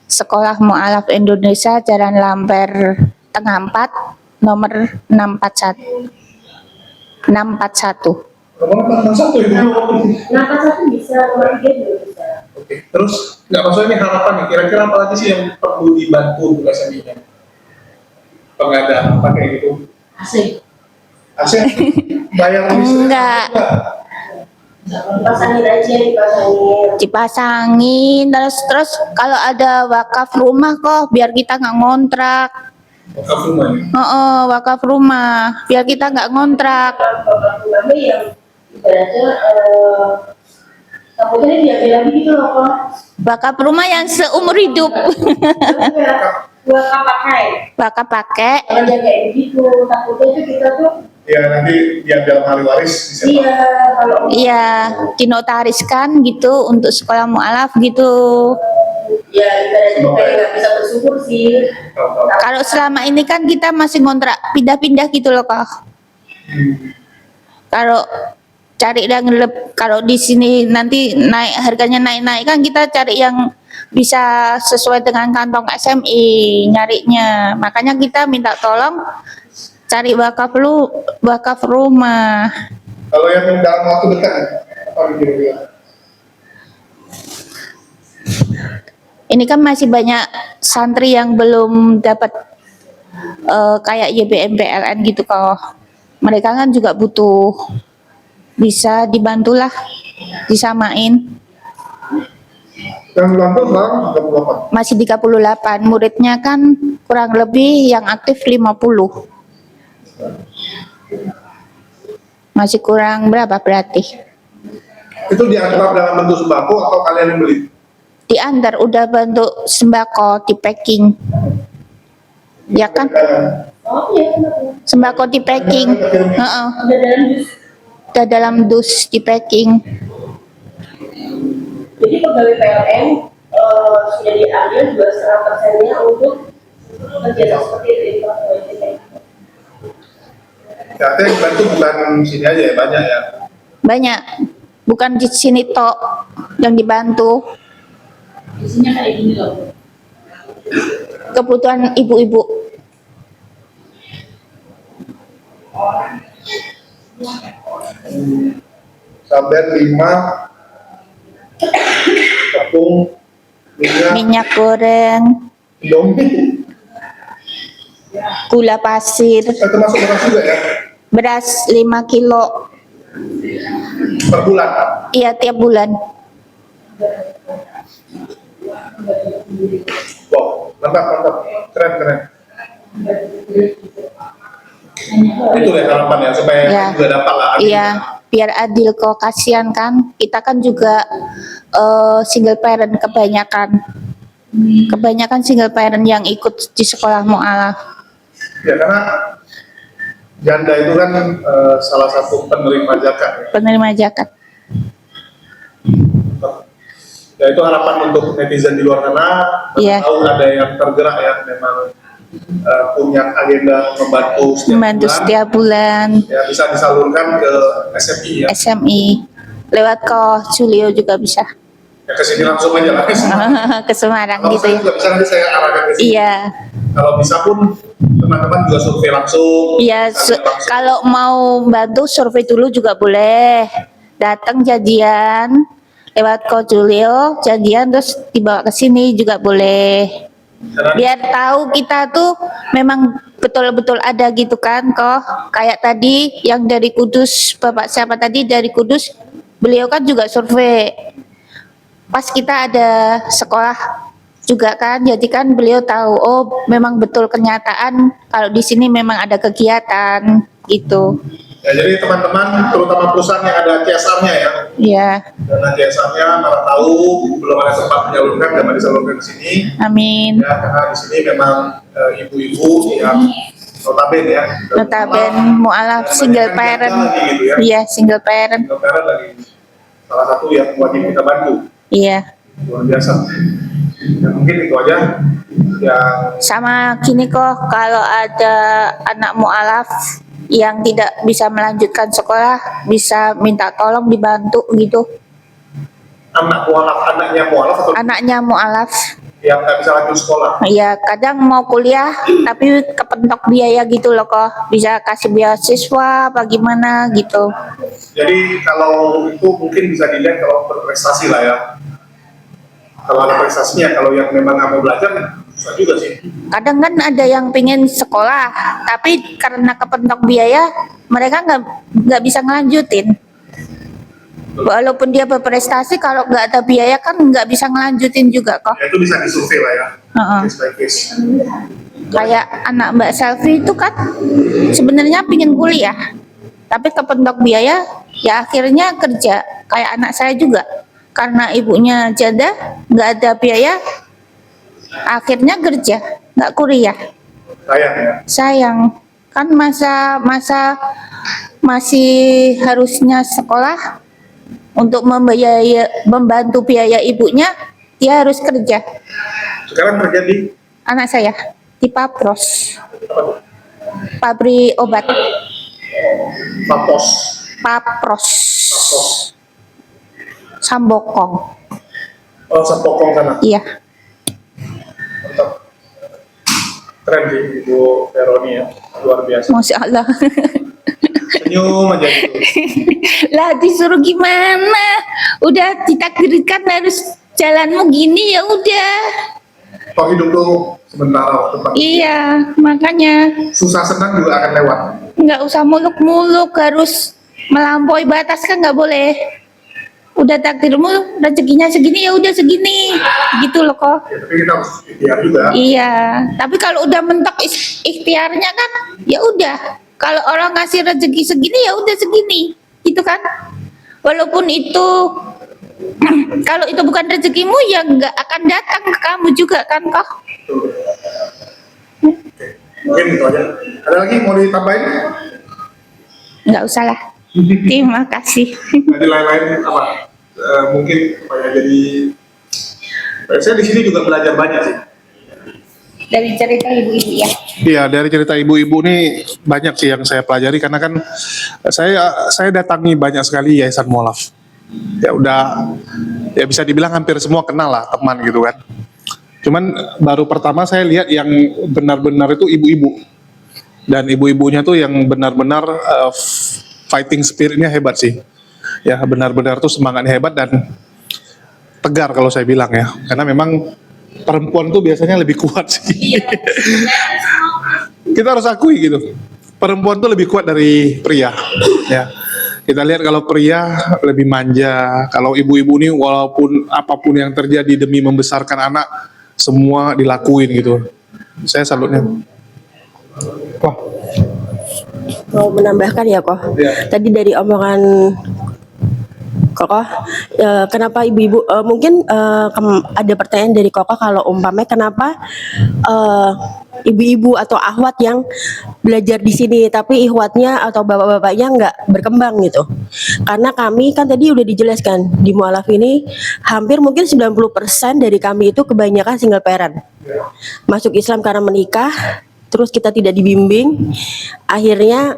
[SPEAKER 3] Sekolah Mualaf Indonesia, Jalan Lamper Tengah 4, nomor 641. 641.
[SPEAKER 2] Nomor 61 itu.
[SPEAKER 5] Kenapa satu bisa, nomor 3 juga bisa.
[SPEAKER 2] Oke. Terus nggak maksudnya ini harapan nih. Kira-kira apa lagi sih yang perlu dibantu untuk SM-nya? Pengadaan apa kayak gitu?
[SPEAKER 5] Asik.
[SPEAKER 2] Asyik bayar listrik?
[SPEAKER 3] Enggak.
[SPEAKER 5] Dipasangin aja, dipasangin.
[SPEAKER 3] Dipasangin terus kalau ada wakaf rumah kok biar kita nggak ngontrak.
[SPEAKER 2] Wakaf rumah ya?
[SPEAKER 3] Wakaf rumah biar kita nggak ngontrak.
[SPEAKER 5] Bapak rumahnya yang ibaratnya takutnya diambil lagi gitu loh kok.
[SPEAKER 3] Wakaf rumah yang seumur hidup.
[SPEAKER 5] Buat pakai.
[SPEAKER 3] Wakaf pakai.
[SPEAKER 5] Kalau dia kayak begitu, takutnya itu kita tuh
[SPEAKER 2] Ya nanti diambil ahli waris bisa.
[SPEAKER 5] iya kalau
[SPEAKER 3] Iya, dinotariskan gitu untuk sekolah mualaf gitu.
[SPEAKER 5] ya ibaratnya kayak nggak bisa bersyukur sih.
[SPEAKER 3] Kalau selama ini kan kita masih ngontrak pindah-pindah gitu loh kak. Kalau cari yang kalau di sini nanti naik harganya naik-naik kan kita cari yang bisa sesuai dengan kantong SMI nyarinya. Makanya kita minta tolong cari wakaf rumah.
[SPEAKER 2] Kalau yang dalam waktu dekat ya, apa kira-kira?
[SPEAKER 3] Ini kan masih banyak santri yang belum dapat kayak YBM PLN gitu kok. Mereka kan juga butuh, bisa dibantulah, disamain.
[SPEAKER 2] Yang dibantu sekarang 38.
[SPEAKER 3] Masih 38, muridnya kan kurang lebih yang aktif 50. Masih kurang berapa berarti?
[SPEAKER 2] Itu diantar dalam bentuk sembako atau kalian yang beli?
[SPEAKER 3] Diantar udah bentuk sembako di packing. Ya kan?
[SPEAKER 5] Oh iya kenapa?
[SPEAKER 3] Sembako di packing. Heeh.
[SPEAKER 5] Udah dalam jus.
[SPEAKER 3] Udah dalam dus di packing.
[SPEAKER 5] Jadi pegawai PLN sudah diambil juga 100%-nya untuk kegiatan seperti itu.
[SPEAKER 2] Katanya yang bantu bukan sini aja ya, banyak ya.
[SPEAKER 3] Banyak. Bukan di sini tok yang dibantu.
[SPEAKER 5] Isinya kayak gini loh.
[SPEAKER 3] Kebutuhan ibu-ibu.
[SPEAKER 2] Sabar 5 tepung
[SPEAKER 3] Minyak goreng,
[SPEAKER 2] Indomie.
[SPEAKER 3] gula pasir,
[SPEAKER 2] Termasuk beras juga ya
[SPEAKER 3] beras 5 kilo.
[SPEAKER 2] per bulan.
[SPEAKER 3] Iya tiap bulan.
[SPEAKER 2] Wow, mantap, keren. Itu ya harapan ya supaya
[SPEAKER 3] Ya.
[SPEAKER 2] juga dapat lah.
[SPEAKER 3] Iya, biar adil kok, kasihan kan. Kita kan juga single parent kebanyakan. Kebanyakan single parent yang ikut di sekolah mualaf.
[SPEAKER 2] Ya karena janda itu kan salah satu penerima zakat ya.
[SPEAKER 3] Penerima zakat.
[SPEAKER 2] Ya itu harapan untuk netizen di luar sana.
[SPEAKER 3] Iya.
[SPEAKER 2] Tahu ada yang tergerak ya memang punya agenda
[SPEAKER 3] Membantu setiap bulan.
[SPEAKER 2] ya bisa disalurkan ke SMI ya.
[SPEAKER 3] SMI. Lewat Ko Julio juga bisa.
[SPEAKER 2] Ya ke sini langsung aja lah.
[SPEAKER 3] Ke Semarang
[SPEAKER 2] Kalau
[SPEAKER 3] gitu
[SPEAKER 2] saya
[SPEAKER 3] ya.
[SPEAKER 2] juga bisa nanti saya arahkan ke sini.
[SPEAKER 3] Iya.
[SPEAKER 2] Kalau bisa pun teman-teman juga survei langsung.
[SPEAKER 3] Iya,
[SPEAKER 2] Bisa langsung.
[SPEAKER 3] kalau mau bantu survei dulu juga boleh. Datang janjian lewat Ko Julio, janjian terus dibawa ke sini juga boleh.
[SPEAKER 2] Karena
[SPEAKER 3] Biar tahu kita tuh memang betul-betul ada gitu kan kok. Kayak tadi yang dari Kudus, Bapak siapa tadi dari Kudus, beliau kan juga survei. Pas kita ada sekolah juga kan, jadi kan beliau tahu oh memang betul kenyataan kalau di sini memang ada kegiatan gitu.
[SPEAKER 2] ya, jadi teman-teman terutama perusahaan yang ada CSR-nya ya.
[SPEAKER 3] Ya,
[SPEAKER 2] Karena CSR-nya mana tahu belum ada tempat menyalurkan, dapat disalurkan ke sini.
[SPEAKER 3] amin.
[SPEAKER 2] Ya, karena di sini memang ibu-ibu yang notabene ya.
[SPEAKER 3] Notaben mualaf single parent.
[SPEAKER 2] Gitu ya.
[SPEAKER 3] Iya, single parent.
[SPEAKER 2] Single parent lagi salah satu yang wajib kita bantu.
[SPEAKER 3] Iya.
[SPEAKER 2] Luar biasa. Ya, mungkin itu aja yang
[SPEAKER 3] Sama gini kok, kalau ada anak mualaf yang tidak bisa melanjutkan sekolah, bisa minta tolong dibantu gitu.
[SPEAKER 2] anaknya mualaf atau
[SPEAKER 3] Anaknya mualaf,
[SPEAKER 2] yang nggak bisa lanjut sekolah.
[SPEAKER 3] ya kadang mau kuliah tapi kepentok biaya gitu loh kok. Bisa kasih beasiswa apa gimana gitu.
[SPEAKER 2] Jadi kalau itu mungkin bisa dilihat kalau berprestasi lah ya. Kalau ada prestasinya, kalau yang memang nggak mau belajar, susah juga sih.
[SPEAKER 3] Kadang kan ada yang pengen sekolah, tapi karena kepentok biaya, mereka nggak bisa ngelanjutin. Walaupun dia berprestasi, kalau nggak ada biaya kan nggak bisa ngelanjutin juga kok.
[SPEAKER 2] Ya, itu bisa disurvei lah ya,
[SPEAKER 3] Heeh.
[SPEAKER 2] case by case.
[SPEAKER 3] Kayak anak Mbak Selvi itu kan sebenarnya pengen kuliah, tapi kepentok biaya, ya akhirnya kerja. Kayak anak saya juga, karena ibunya janda, nggak ada biaya, akhirnya kerja, nggak kuliah.
[SPEAKER 2] Sayang ya.
[SPEAKER 3] Sayang, kan masa masih harusnya sekolah untuk membantu biaya ibunya, dia harus kerja.
[SPEAKER 2] Sekarang kerja di
[SPEAKER 3] Anak saya di Papros,
[SPEAKER 2] apa tuh?
[SPEAKER 3] pabrik obat.
[SPEAKER 2] Papos.
[SPEAKER 3] Papros,
[SPEAKER 2] Papos.
[SPEAKER 3] Sambokong.
[SPEAKER 2] Oh, Sepokong sana.
[SPEAKER 3] Iya,
[SPEAKER 2] Mantap. Keren sih Ibu Veroni ya, luar biasa.
[SPEAKER 3] Masya Allah.
[SPEAKER 2] Senyum aja gitu.
[SPEAKER 3] Lah disuruh gimana? Udah ditakdirkan harus jalanmu gini, ya udah.
[SPEAKER 2] Toh hidup tuh sementara waktu pakai.
[SPEAKER 3] Iya, makanya
[SPEAKER 2] Susah senang juga akan lewat.
[SPEAKER 3] nggak usah muluk-muluk, harus melampaui batas kan nggak boleh. Udah takdirmu rezekinya segini, ya udah segini, gitu loh kok.
[SPEAKER 2] Ya, tapi kita harus ikhtiar juga.
[SPEAKER 3] Iya, tapi kalau udah mentok ikhtiarnya kan, ya udah. Kalau orang ngasih rezeki segini, ya udah segini, gitu kan? Walaupun itu, kalau itu bukan rezekimu, ya nggak akan datang ke kamu juga kan, kok?
[SPEAKER 2] Mungkin itu aja. Ada lagi mau ditambahin?
[SPEAKER 3] Nggak usah lah. Terima kasih.
[SPEAKER 2] Tadi lain-lain apa? Mungkin supaya jadi. Saya di sini juga belajar banyak sih.
[SPEAKER 3] Dari cerita ibu-ibu ya.
[SPEAKER 2] Iya, dari cerita ibu-ibu nih banyak sih yang saya pelajari karena kan saya datangi banyak sekali yayasan mualaf. Ya udah, ya bisa dibilang hampir semua kenal lah teman gitu kan. Cuman baru pertama saya lihat yang benar-benar itu ibu-ibu, dan ibu-ibunya tuh yang benar-benar fighting spiritnya hebat sih. Ya benar-benar tuh semangatnya hebat dan tegar kalau saya bilang ya, karena memang perempuan tuh biasanya lebih kuat sih. Kita harus akui gitu. Perempuan tuh lebih kuat dari pria. Ya. Kita lihat kalau pria lebih manja. Kalau ibu-ibu nih walaupun apapun yang terjadi demi membesarkan anak, semua dilakuin gitu. Saya salutnya. Wah.
[SPEAKER 5] Mau menambahkan ya kok.
[SPEAKER 2] Ya.
[SPEAKER 5] Tadi dari omongan Kokoh, kenapa ibu-ibu mungkin ada pertanyaan dari Kokoh kalau umpamanya kenapa ibu-ibu atau akhwat yang belajar di sini tapi ikhwatnya atau bapak-bapaknya nggak berkembang gitu. Karena kami kan tadi udah dijelaskan di mualaf ini hampir mungkin 90% dari kami itu kebanyakan single parent. Masuk Islam karena menikah, terus kita tidak dibimbing, akhirnya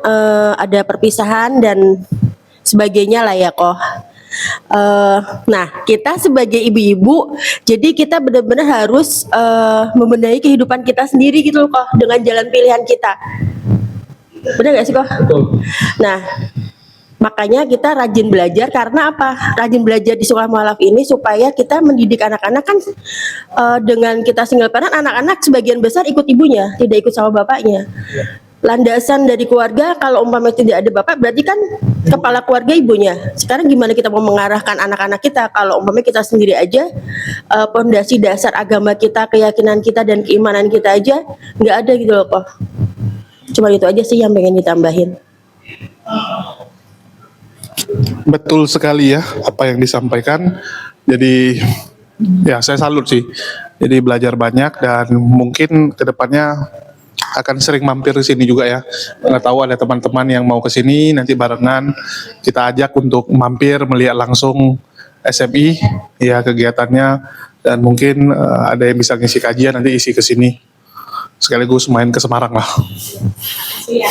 [SPEAKER 5] ada perpisahan dan sebagainya lah ya kok. Nah, kita sebagai ibu-ibu, jadi kita benar-benar harus membenahi kehidupan kita sendiri gitu loh kok, dengan jalan pilihan kita. Benar gak sih kok?
[SPEAKER 2] Betul.
[SPEAKER 5] Nah, makanya kita rajin belajar karena apa? Rajin belajar di sekolah mualaf ini supaya kita mendidik anak-anak kan dengan kita single parent, anak-anak sebagian besar ikut ibunya, tidak ikut sama bapaknya. Landasan dari keluarga kalau umpamanya tidak ada bapak berarti kan kepala keluarga ibunya. Sekarang gimana kita mau mengarahkan anak-anak kita kalau umpamanya kita sendiri aja pondasi dasar agama kita, keyakinan kita dan keimanan kita aja nggak ada gitu loh kok. Cuma itu aja sih yang pengen ditambahin.
[SPEAKER 2] Betul sekali ya apa yang disampaikan. Jadi ya saya salut sih. Jadi belajar banyak dan mungkin kedepannya akan sering mampir ke sini juga ya. Nggak tahu ada teman-teman yang mau ke sini nanti barengan kita ajak untuk mampir melihat langsung SMI ya kegiatannya dan mungkin ada yang bisa ngisi kajian nanti isi ke sini. Sekaligus main ke Semarang lah.
[SPEAKER 4] Iya.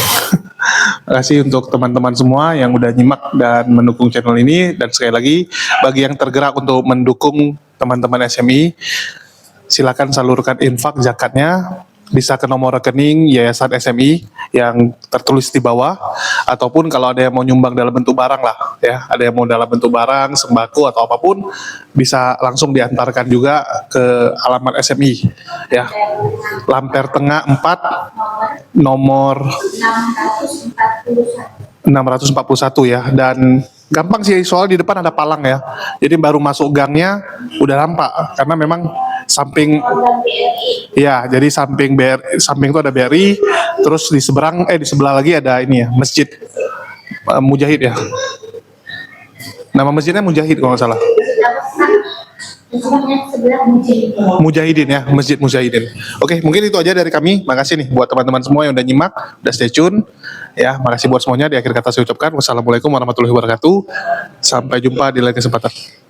[SPEAKER 2] Terima kasih untuk teman-teman semua yang udah nyimak dan mendukung channel ini dan sekali lagi bagi yang tergerak untuk mendukung teman-teman SMI silakan salurkan infak zakatnya bisa ke nomor rekening Yayasan SMI yang tertulis di bawah ataupun kalau ada yang mau nyumbang dalam bentuk barang lah ya ada yang mau dalam bentuk barang sembako atau apapun bisa langsung diantarkan juga ke alamat SMI ya Lamper Tengah 4 nomor 641 ya ya gampang sih soal di depan ada palang ya jadi baru masuk gangnya udah nampak karena memang samping ya jadi samping itu ada BRI terus di sebelah lagi ada ini ya masjid Mujahid ya nama masjidnya Mujahid kalau nggak salah Mujahidin ya Masjid Mujahidin. Oke mungkin itu aja dari kami. Makasih nih buat teman-teman semua yang udah nyimak udah stay tune ya makasih buat semuanya di akhir kata saya ucapkan wassalamualaikum warahmatullahi wabarakatuh sampai jumpa di lain kesempatan.